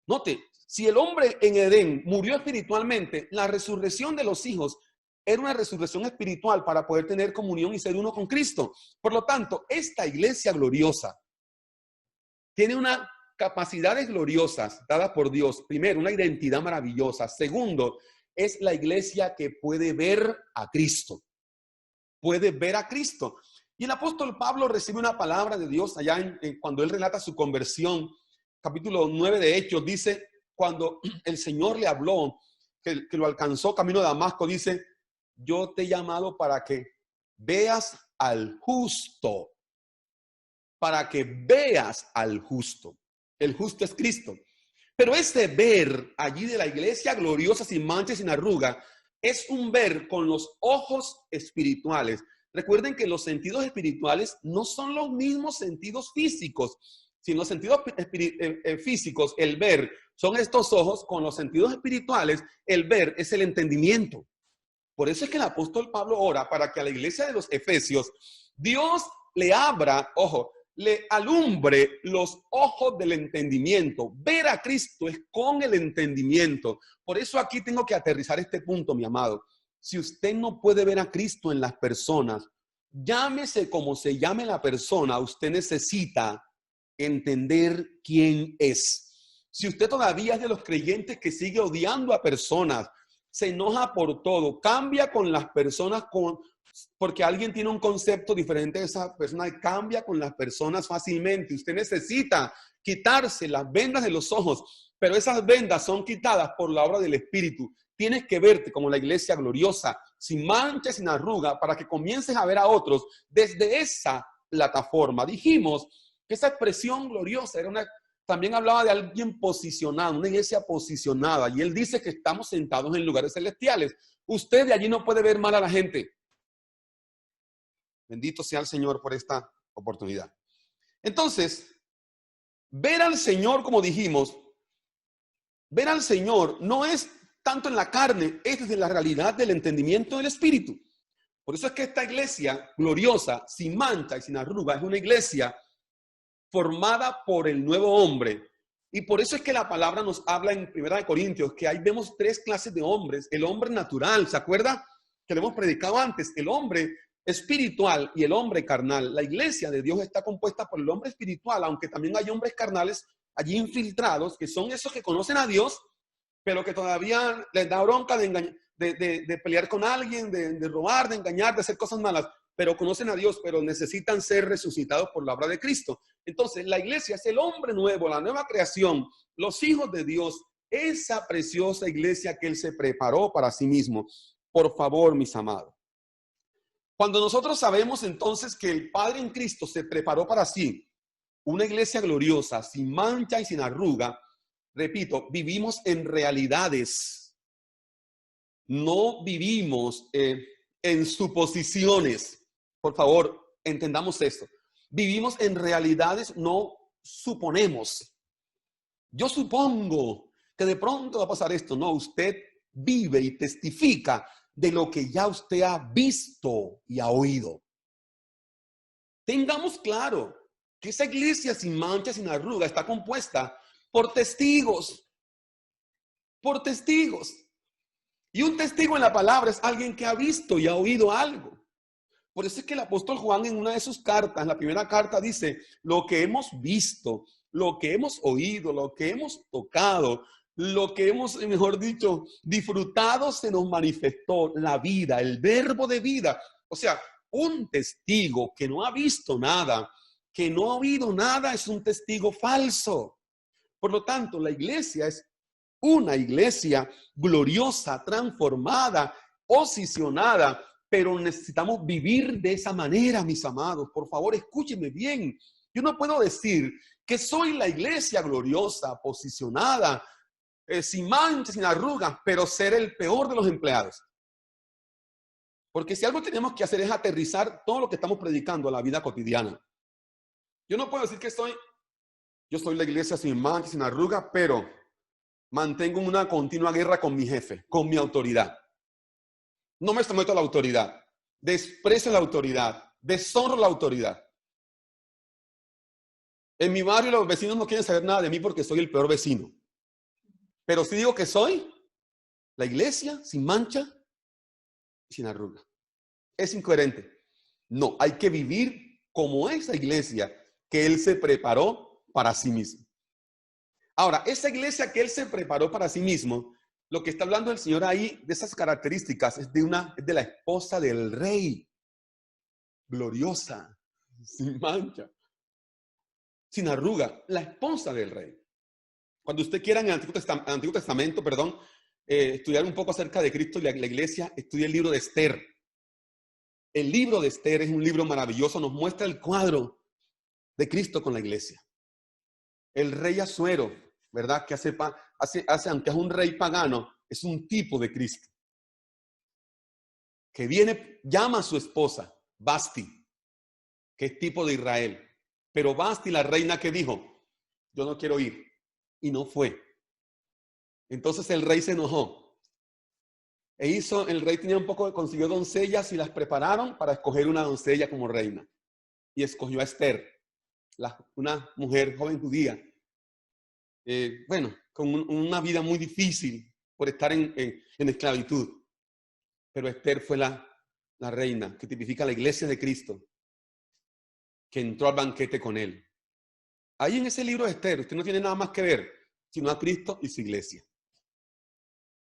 Note, si el hombre en Edén murió espiritualmente, la resurrección de los hijos era una resurrección espiritual para poder tener comunión y ser uno con Cristo. Por lo tanto, esta iglesia gloriosa tiene unas capacidades gloriosas dadas por Dios. Primero, una identidad maravillosa. Segundo, es la iglesia que puede ver a Cristo. Puede ver a Cristo. Y el apóstol Pablo recibe una palabra de Dios allá cuando él relata su conversión. Capítulo 9 de Hechos dice, cuando el Señor le habló, que lo alcanzó camino de Damasco, dice, yo te he llamado para que veas al justo, para que veas al justo. El justo es Cristo. Pero ese ver allí de la iglesia gloriosa, sin mancha y sin arruga, es un ver con los ojos espirituales. Recuerden que los sentidos espirituales no son los mismos sentidos físicos. Si en los sentidos físicos el ver son estos ojos, con los sentidos espirituales el ver es el entendimiento. Por eso es que el apóstol Pablo ora para que a la iglesia de los Efesios Dios le abra, ojo, le alumbre los ojos del entendimiento. Ver a Cristo es con el entendimiento. Por eso aquí tengo que aterrizar este punto, mi amado. Si usted no puede ver a Cristo en las personas, llámese como se llame la persona, usted necesita entender quién es. Si usted todavía es de los creyentes que sigue odiando a personas, se enoja por todo, cambia con las personas porque alguien tiene un concepto diferente de esa persona y cambia con las personas fácilmente. Usted necesita quitarse las vendas de los ojos, pero esas vendas son quitadas por la obra del Espíritu. Tienes que verte como la iglesia gloriosa, sin mancha, sin arruga, para que comiences a ver a otros desde esa plataforma. Dijimos que esa expresión gloriosa también hablaba de alguien posicionado, una iglesia posicionada. Y él dice que estamos sentados en lugares celestiales. Usted de allí no puede ver mal a la gente. Bendito sea el Señor por esta oportunidad. Entonces, ver al Señor, como dijimos, ver al Señor no es tanto en la carne, es desde la realidad del entendimiento del Espíritu. Por eso es que esta iglesia gloriosa, sin mancha y sin arruga, es una iglesia formada por el nuevo hombre. Y por eso es que la palabra nos habla en 1 Corintios, que ahí vemos tres clases de hombres. El hombre natural, ¿se acuerda? Que lo hemos predicado antes. El hombre espiritual y el hombre carnal. La iglesia de Dios está compuesta por el hombre espiritual, aunque también hay hombres carnales allí infiltrados, que son esos que conocen a Dios, pero que todavía les da bronca de pelear con alguien, de robar, de engañar, de hacer cosas malas, pero conocen a Dios, pero necesitan ser resucitados por la obra de Cristo. Entonces, la iglesia es el hombre nuevo, la nueva creación, los hijos de Dios, esa preciosa iglesia que Él se preparó para sí mismo. Por favor, mis amados. Cuando nosotros sabemos entonces que el Padre en Cristo se preparó para sí una iglesia gloriosa, sin mancha y sin arruga, repito, vivimos en realidades, no vivimos en suposiciones. Por favor, entendamos esto. Vivimos en realidades, no suponemos. Yo supongo que de pronto va a pasar esto. No, usted vive y testifica de lo que ya usted ha visto y ha oído. Tengamos claro que esa iglesia sin mancha, sin arruga, está compuesta por testigos. Por testigos. Y un testigo en la palabra es alguien que ha visto y ha oído algo. Por eso es que el apóstol Juan en una de sus cartas, en la primera carta, dice, lo que hemos visto, lo que hemos oído, lo que hemos tocado, lo que hemos, mejor dicho, disfrutado, se nos manifestó la vida, el verbo de vida. O sea, un testigo que no ha visto nada, que no ha oído nada, es un testigo falso. Por lo tanto, la iglesia es una iglesia gloriosa, transformada, posicionada, pero necesitamos vivir de esa manera, mis amados. Por favor, escúchenme bien. Yo no puedo decir que soy la iglesia gloriosa, posicionada, sin manchas, sin arrugas, pero ser el peor de los empleados. Porque si algo tenemos que hacer es aterrizar todo lo que estamos predicando a la vida cotidiana. Yo no puedo decir que yo soy la iglesia sin manchas, sin arrugas, pero mantengo una continua guerra con mi jefe, con mi autoridad. No me someto a la autoridad, desprecio la autoridad, deshonro la autoridad. En mi barrio los vecinos no quieren saber nada de mí porque soy el peor vecino. Pero sí digo que soy la iglesia sin mancha y sin arruga. Es incoherente. No, hay que vivir como esa iglesia que Él se preparó para sí mismo. Ahora, esa iglesia que Él se preparó para sí mismo, lo que está hablando el Señor ahí, de esas características, es de la esposa del rey. Gloriosa, sin mancha, sin arruga, la esposa del rey. Cuando usted quiera en el Antiguo Testamento, estudiar un poco acerca de Cristo y la iglesia, estudie el libro de Esther. El libro de Esther es un libro maravilloso, nos muestra el cuadro de Cristo con la iglesia. El rey Asuero, ¿verdad? Que aunque es un rey pagano, es un tipo de Cristo. Que viene, llama a su esposa Vasti, que es tipo de Israel. Pero Vasti, la reina, que dijo, yo no quiero ir, y no fue. Entonces el rey se enojó. El rey tenía consiguió doncellas y las prepararon para escoger una doncella como reina. Y escogió a Esther, una mujer joven judía, con una vida muy difícil por estar en esclavitud. Pero Esther fue la reina que tipifica la iglesia de Cristo, que entró al banquete con él. Ahí en ese libro de Esther, usted no tiene nada más que ver, sino a Cristo y su iglesia.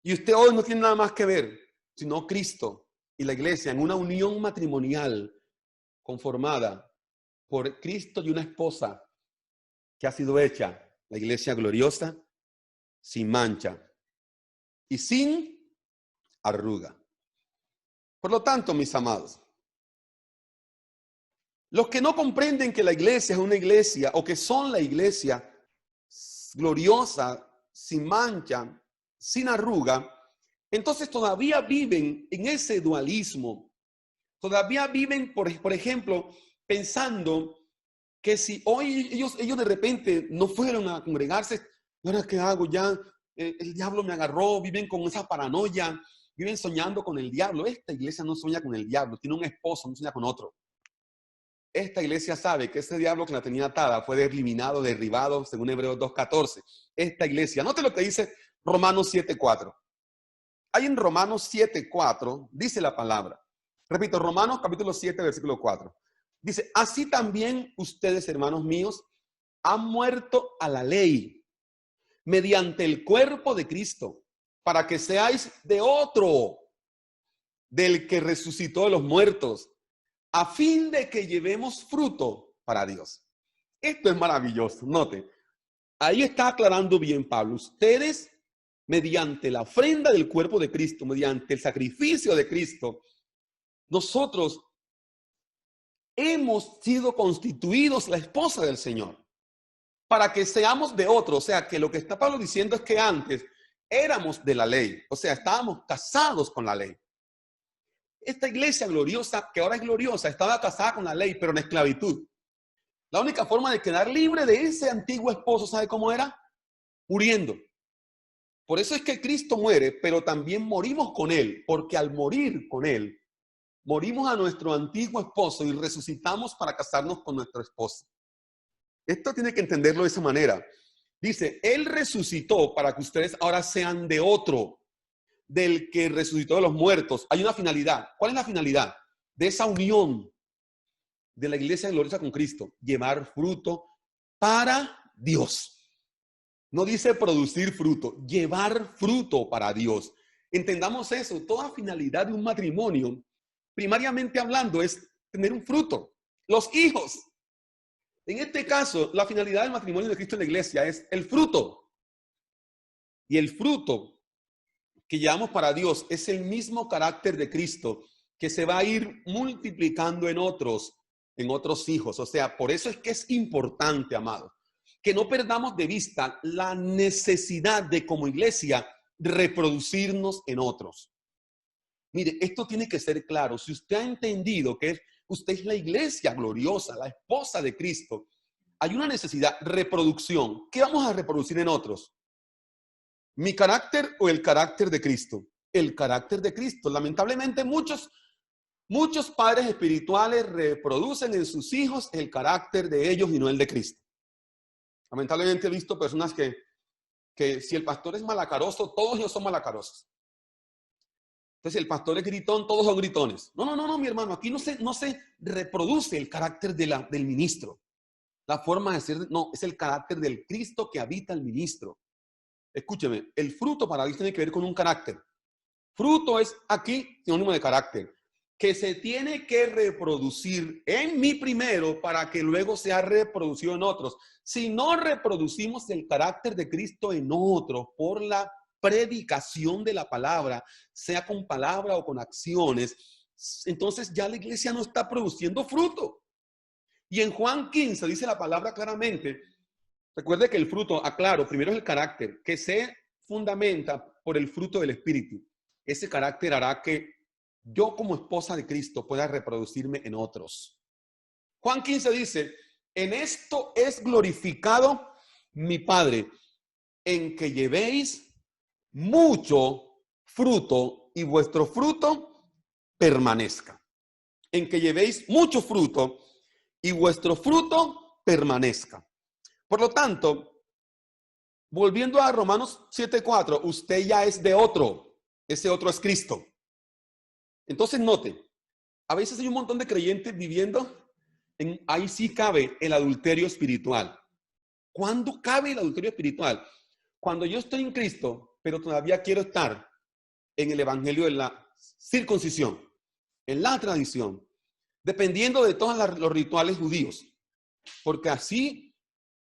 Y usted hoy no tiene nada más que ver, sino a Cristo y la iglesia en una unión matrimonial conformada por Cristo y una esposa que ha sido hecha, la iglesia gloriosa, sin mancha y sin arruga. Por lo tanto, mis amados, los que no comprenden que la iglesia es una iglesia o que son la iglesia gloriosa, sin mancha, sin arruga, entonces todavía viven en ese dualismo. Todavía viven, por ejemplo, pensando que si hoy ellos de repente no fueron a congregarse, ¿ahora qué hago? Ya el diablo me agarró, viven con esa paranoia, viven soñando con el diablo. Esta iglesia no sueña con el diablo, tiene un esposo, no sueña con otro. Esta iglesia sabe que ese diablo que la tenía atada fue eliminado, derribado, según Hebreos 2:14. Esta iglesia, note lo que dice Romanos 7:4. Ahí en Romanos 7:4 dice la palabra. Repito, Romanos capítulo 7, versículo 4. Dice, así también ustedes, hermanos míos, han muerto a la ley mediante el cuerpo de Cristo, para que seáis de otro, del que resucitó de los muertos, a fin de que llevemos fruto para Dios. Esto es maravilloso, note. Ahí está aclarando bien Pablo. Ustedes, mediante la ofrenda del cuerpo de Cristo, mediante el sacrificio de Cristo, nosotros hemos sido constituidos la esposa del Señor, para que seamos de otro. O sea, que lo que está Pablo diciendo es que antes éramos de la ley, o sea, estábamos casados con la ley. Esta iglesia gloriosa, que ahora es gloriosa, estaba casada con la ley, pero en esclavitud. La única forma de quedar libre de ese antiguo esposo, ¿sabe cómo era? Muriendo. Por eso es que Cristo muere, pero también morimos con él, porque al morir con él, morimos a nuestro antiguo esposo y resucitamos para casarnos con nuestra esposa. Esto tiene que entenderlo de esa manera. Dice, él resucitó para que ustedes ahora sean de otro, del que resucitó de los muertos. Hay una finalidad. ¿Cuál es la finalidad de esa unión de la iglesia gloriosa con Cristo? Llevar fruto para Dios. No dice producir fruto, llevar fruto para Dios. Entendamos eso. Toda finalidad de un matrimonio, primariamente hablando, es tener un fruto. Los hijos. En este caso, la finalidad del matrimonio de Cristo en la iglesia es el fruto. Y el fruto que llevamos para Dios es el mismo carácter de Cristo que se va a ir multiplicando en otros hijos. O sea, por eso es que es importante, amados, que no perdamos de vista la necesidad de, como iglesia, reproducirnos en otros. Mire, esto tiene que ser claro. Si usted ha entendido que usted es la iglesia gloriosa, la esposa de Cristo, hay una necesidad, reproducción. ¿Qué vamos a reproducir en otros? ¿Mi carácter o el carácter de Cristo? El carácter de Cristo. Lamentablemente muchos padres espirituales reproducen en sus hijos el carácter de ellos y no el de Cristo. Lamentablemente he visto personas que si el pastor es malacaroso, todos ellos son malacarosos. Entonces, el pastor es gritón, todos son gritones. No, mi hermano, aquí no se reproduce el carácter del ministro. La forma de ser, no, es el carácter del Cristo que habita el ministro. Escúcheme, el fruto para Dios tiene que ver con un carácter. Fruto es aquí sinónimo de carácter, que se tiene que reproducir en mí primero para que luego sea reproducido en otros. Si no reproducimos el carácter de Cristo en otros por la predicación de la palabra, sea con palabra o con acciones, entonces ya la iglesia no está produciendo fruto. Y en Juan 15 dice la palabra claramente, recuerde que el fruto, aclaro, primero es el carácter, que se fundamenta por el fruto del Espíritu. Ese carácter hará que yo como esposa de Cristo pueda reproducirme en otros. Juan 15 dice, en esto es glorificado mi Padre, en que llevéis mucho fruto y vuestro fruto permanezca. En que llevéis mucho fruto y vuestro fruto permanezca. Por lo tanto, volviendo a Romanos 7:4, usted ya es de otro. Ese otro es Cristo. Entonces note, a veces hay un montón de creyentes viviendo ahí sí cabe el adulterio espiritual. ¿Cuándo cabe el adulterio espiritual? Cuando yo estoy en Cristo, pero todavía quiero estar en el evangelio de la circuncisión, en la tradición, dependiendo de todos los rituales judíos, porque así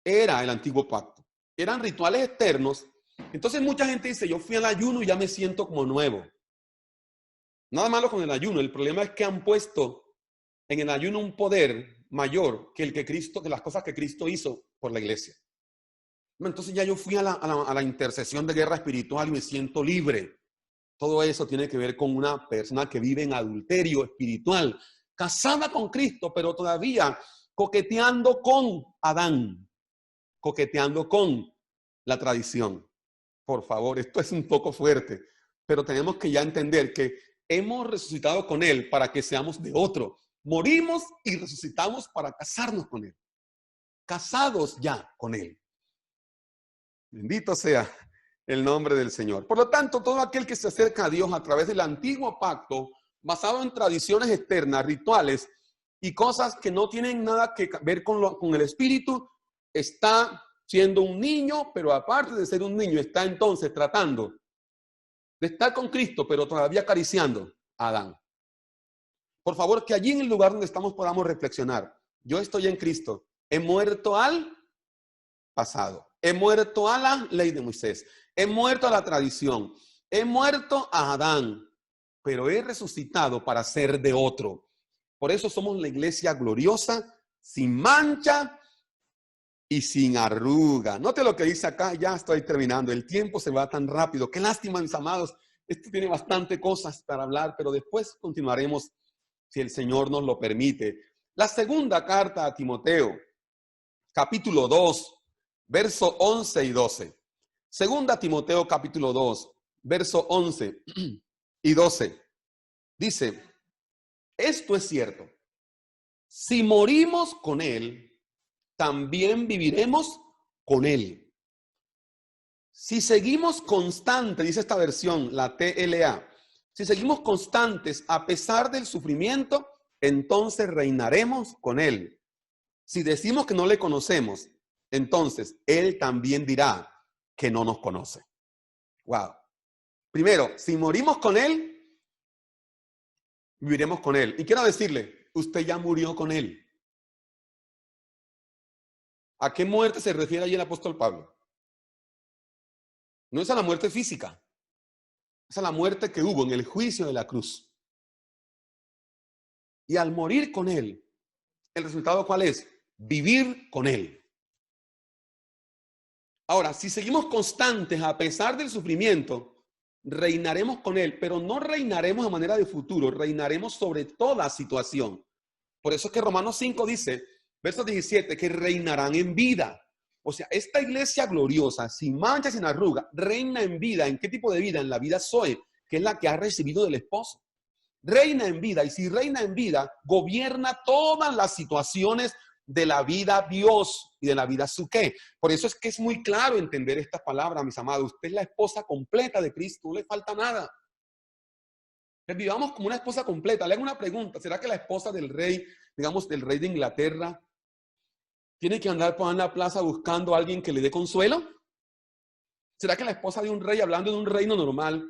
era el antiguo pacto. Eran rituales externos. Entonces mucha gente dice, yo fui al ayuno y ya me siento como nuevo. Nada malo con el ayuno. El problema es que han puesto en el ayuno un poder mayor que que las cosas que Cristo hizo por la iglesia. Entonces ya yo fui a la intercesión de guerra espiritual y me siento libre. Todo eso tiene que ver con una persona que vive en adulterio espiritual, casada con Cristo, pero todavía coqueteando con Adán, coqueteando con la tradición. Por favor, esto es un poco fuerte, pero tenemos que ya entender que hemos resucitado con Él para que seamos de otro. Morimos y resucitamos para casarnos con Él. Casados ya con Él. Bendito sea el nombre del Señor. Por lo tanto, todo aquel que se acerca a Dios a través del antiguo pacto, basado en tradiciones externas, rituales y cosas que no tienen nada que ver con el Espíritu, está siendo un niño, pero aparte de ser un niño, está entonces tratando de estar con Cristo, pero todavía acariciando a Adán. Por favor, que allí en el lugar donde estamos podamos reflexionar. Yo estoy en Cristo. He muerto al pasado. He muerto a la ley de Moisés. He muerto a la tradición. He muerto a Adán. Pero he resucitado para ser de otro. Por eso somos la iglesia gloriosa, sin mancha y sin arruga. Note lo que dice acá. Ya estoy terminando. El tiempo se va tan rápido. Qué lástima, mis amados. Esto tiene bastante cosas para hablar, pero después continuaremos si el Señor nos lo permite. La segunda carta a Timoteo, capítulo 2, verso 11 y 12. Segunda Timoteo, capítulo 2, verso 11 y 12. Dice, esto es cierto. Si morimos con Él, también viviremos con Él. Si seguimos constantes, dice esta versión, la TLA, si seguimos constantes a pesar del sufrimiento, entonces reinaremos con Él. Si decimos que no le conocemos, entonces Él también dirá que no nos conoce. Wow. Primero, si morimos con Él, viviremos con Él. Y quiero decirle, usted ya murió con Él. ¿A qué muerte se refiere allí el apóstol Pablo? No es a la muerte física. Es a la muerte que hubo en el juicio de la cruz. Y al morir con Él, ¿el resultado cuál es? Vivir con Él. Ahora, si seguimos constantes a pesar del sufrimiento, reinaremos con Él, pero no reinaremos de manera de futuro, reinaremos sobre toda situación. Por eso es que Romanos 5 dice, verso 17, que reinarán en vida. O sea, esta iglesia gloriosa, sin mancha, sin arruga, reina en vida. ¿En qué tipo de vida? En la vida Zoe, que es la que ha recibido del esposo. Reina en vida, y si reina en vida, gobierna todas las situaciones de la vida Dios y de la vida Suqué. Por eso es que es muy claro entender estas palabras, mis amados. Usted es la esposa completa de Cristo, no le falta nada. Vivamos como una esposa completa. Le hago una pregunta, ¿será que la esposa del rey, digamos, del rey de Inglaterra, tiene que andar por la plaza buscando a alguien que le dé consuelo? ¿Será que la esposa de un rey, hablando de un reino normal,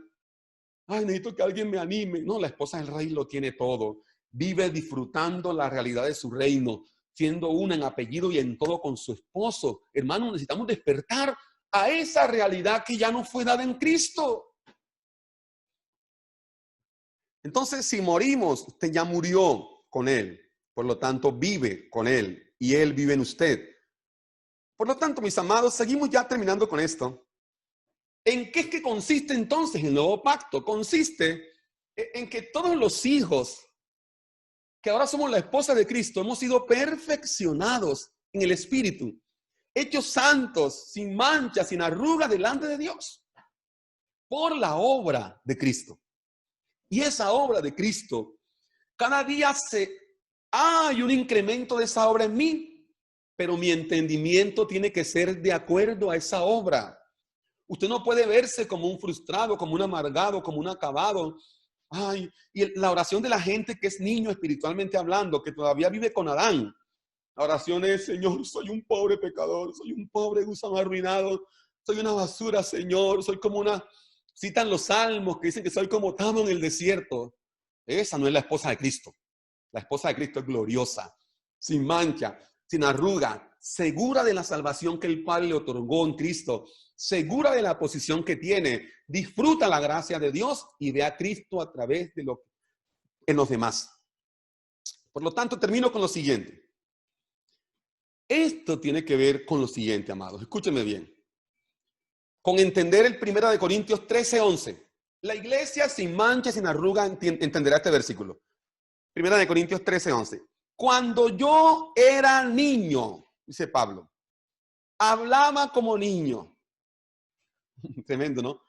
ay, necesito que alguien me anime? No, la esposa del rey lo tiene todo. Vive disfrutando la realidad de su reino, siendo una en apellido y en todo con su esposo. Hermano, necesitamos despertar a esa realidad que ya nos fue dada en Cristo. Entonces, si morimos, usted ya murió con Él. Por lo tanto, vive con Él y Él vive en usted. Por lo tanto, mis amados, seguimos ya terminando con esto. ¿En qué es que consiste entonces el nuevo pacto? Consiste en que todos los hijos que ahora somos la esposa de Cristo hemos sido perfeccionados en el Espíritu, hechos santos, sin mancha, sin arruga delante de Dios, por la obra de Cristo. Y esa obra de Cristo, cada día hay un incremento de esa obra en mí, pero mi entendimiento tiene que ser de acuerdo a esa obra. Usted no puede verse como un frustrado, como un amargado, como un acabado. Ay, y la oración de la gente que es niño espiritualmente hablando, que todavía vive con Adán. La oración es: Señor, soy un pobre pecador, soy un pobre gusano arruinado, soy una basura, Señor, soy como una... Citan los salmos que dicen que soy como tamo en el desierto. Esa no es la esposa de Cristo. La esposa de Cristo es gloriosa, sin mancha, sin arruga, segura de la salvación que el Padre le otorgó en Cristo, segura de la posición que tiene, disfruta la gracia de Dios y ve a Cristo a través de en los demás. Por lo tanto, termino con lo siguiente. Esto tiene que ver con lo siguiente, amados. Escúchenme bien. Con entender el 1 Corintios 13:11. La iglesia sin mancha, sin arruga, entenderá este versículo. 1 Corintios 13:11. Cuando yo era niño, dice Pablo, hablaba como niño. Tremendo, ¿no?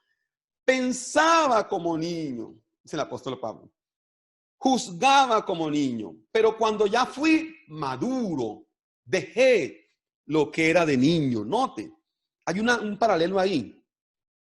Pensaba como niño, dice el apóstol Pablo. Juzgaba como niño, pero cuando ya fui maduro, dejé lo que era de niño. Note, hay un paralelo ahí.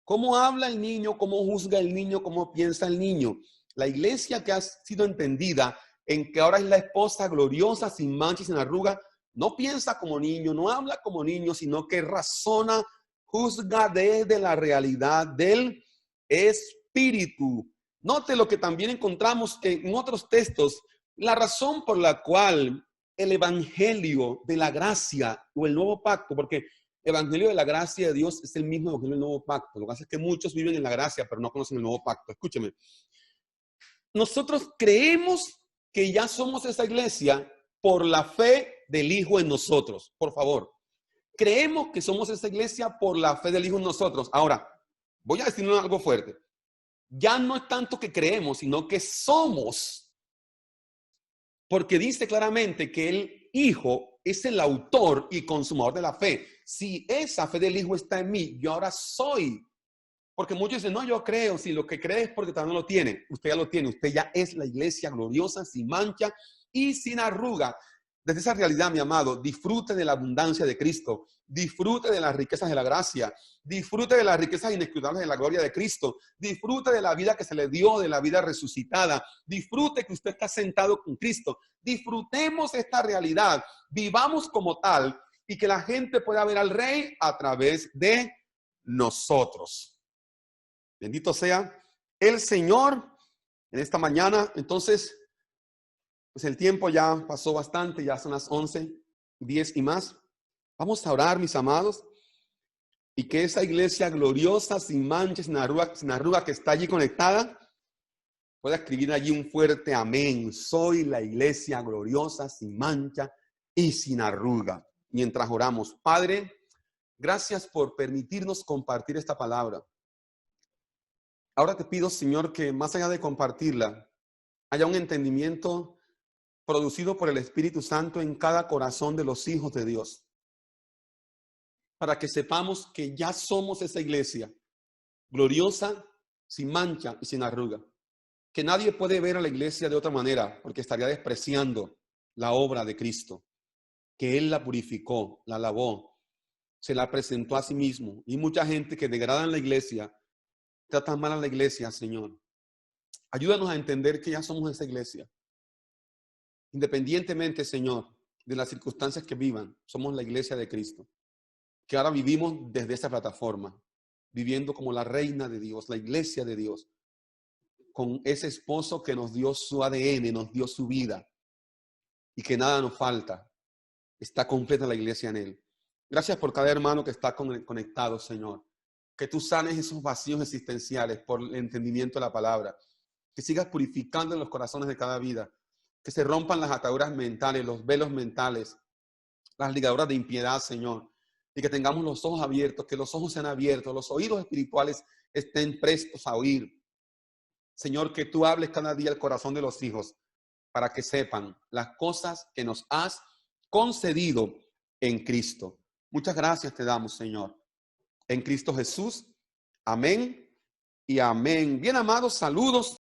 ¿Cómo habla el niño? ¿Cómo juzga el niño? ¿Cómo piensa el niño? La iglesia que ha sido entendida en que ahora es la esposa gloriosa, sin mancha y sin arruga, no piensa como niño, no habla como niño, sino que razona, juzga desde la realidad del Espíritu. Note lo que también encontramos en otros textos, la razón por la cual el evangelio de la gracia o el nuevo pacto, porque evangelio de la gracia de Dios es el mismo evangelio del nuevo pacto. Lo que pasa es que muchos viven en la gracia, pero no conocen el nuevo pacto. Escúcheme. Nosotros creemos que ya somos esa iglesia por la fe del Hijo en nosotros. Por favor. Creemos que somos esa iglesia por la fe del Hijo en nosotros. Ahora, voy a decir algo fuerte. Ya no es tanto que creemos, sino que somos. Porque dice claramente que el Hijo es el autor y consumador de la fe. Si esa fe del Hijo está en mí, yo ahora soy. Porque muchos dicen, no, yo creo. Si lo que cree es porque también lo tiene. Usted ya lo tiene. Usted ya es la iglesia gloriosa, sin mancha y sin arruga. Desde esa realidad, mi amado, disfrute de la abundancia de Cristo. Disfrute de las riquezas de la gracia. Disfrute de las riquezas inescrutables de la gloria de Cristo. Disfrute de la vida que se le dio, de la vida resucitada. Disfrute que usted está sentado con Cristo. Disfrutemos esta realidad. Vivamos como tal y que la gente pueda ver al Rey a través de nosotros. Bendito sea el Señor en esta mañana. Entonces, pues el tiempo ya pasó bastante, ya son las 11:10 y más. Vamos a orar, mis amados, y que esa iglesia gloriosa, sin mancha, sin arruga que está allí conectada, pueda escribir allí un fuerte amén. Soy la iglesia gloriosa, sin mancha y sin arruga. Mientras oramos, Padre, gracias por permitirnos compartir esta palabra. Ahora te pido, Señor, que más allá de compartirla, haya un entendimiento producido por el Espíritu Santo en cada corazón de los hijos de Dios, para que sepamos que ya somos esa iglesia gloriosa, sin mancha y sin arruga, que nadie puede ver a la iglesia de otra manera, porque estaría despreciando la obra de Cristo, que Él la purificó, la lavó, se la presentó a sí mismo, y mucha gente que degrada la iglesia, trata mal a la iglesia, Señor. Ayúdanos a entender que ya somos esa iglesia. Independientemente, Señor, de las circunstancias que vivan, somos la iglesia de Cristo, que ahora vivimos desde esta plataforma, viviendo como la reina de Dios, la iglesia de Dios, con ese esposo que nos dio su ADN, nos dio su vida, y que nada nos falta. Está completa la iglesia en Él. Gracias por cada hermano que está conectado, Señor. Que tú sanes esos vacíos existenciales por el entendimiento de la palabra. Que sigas purificando en los corazones de cada vida. Que se rompan las ataduras mentales, los velos mentales, las ligaduras de impiedad, Señor. Y que tengamos los ojos abiertos, que los ojos sean abiertos, los oídos espirituales estén prestos a oír. Señor, que tú hables cada día al corazón de los hijos para que sepan las cosas que nos has concedido en Cristo. Muchas gracias te damos, Señor. En Cristo Jesús. Amén y amén. Bien, amados, saludos.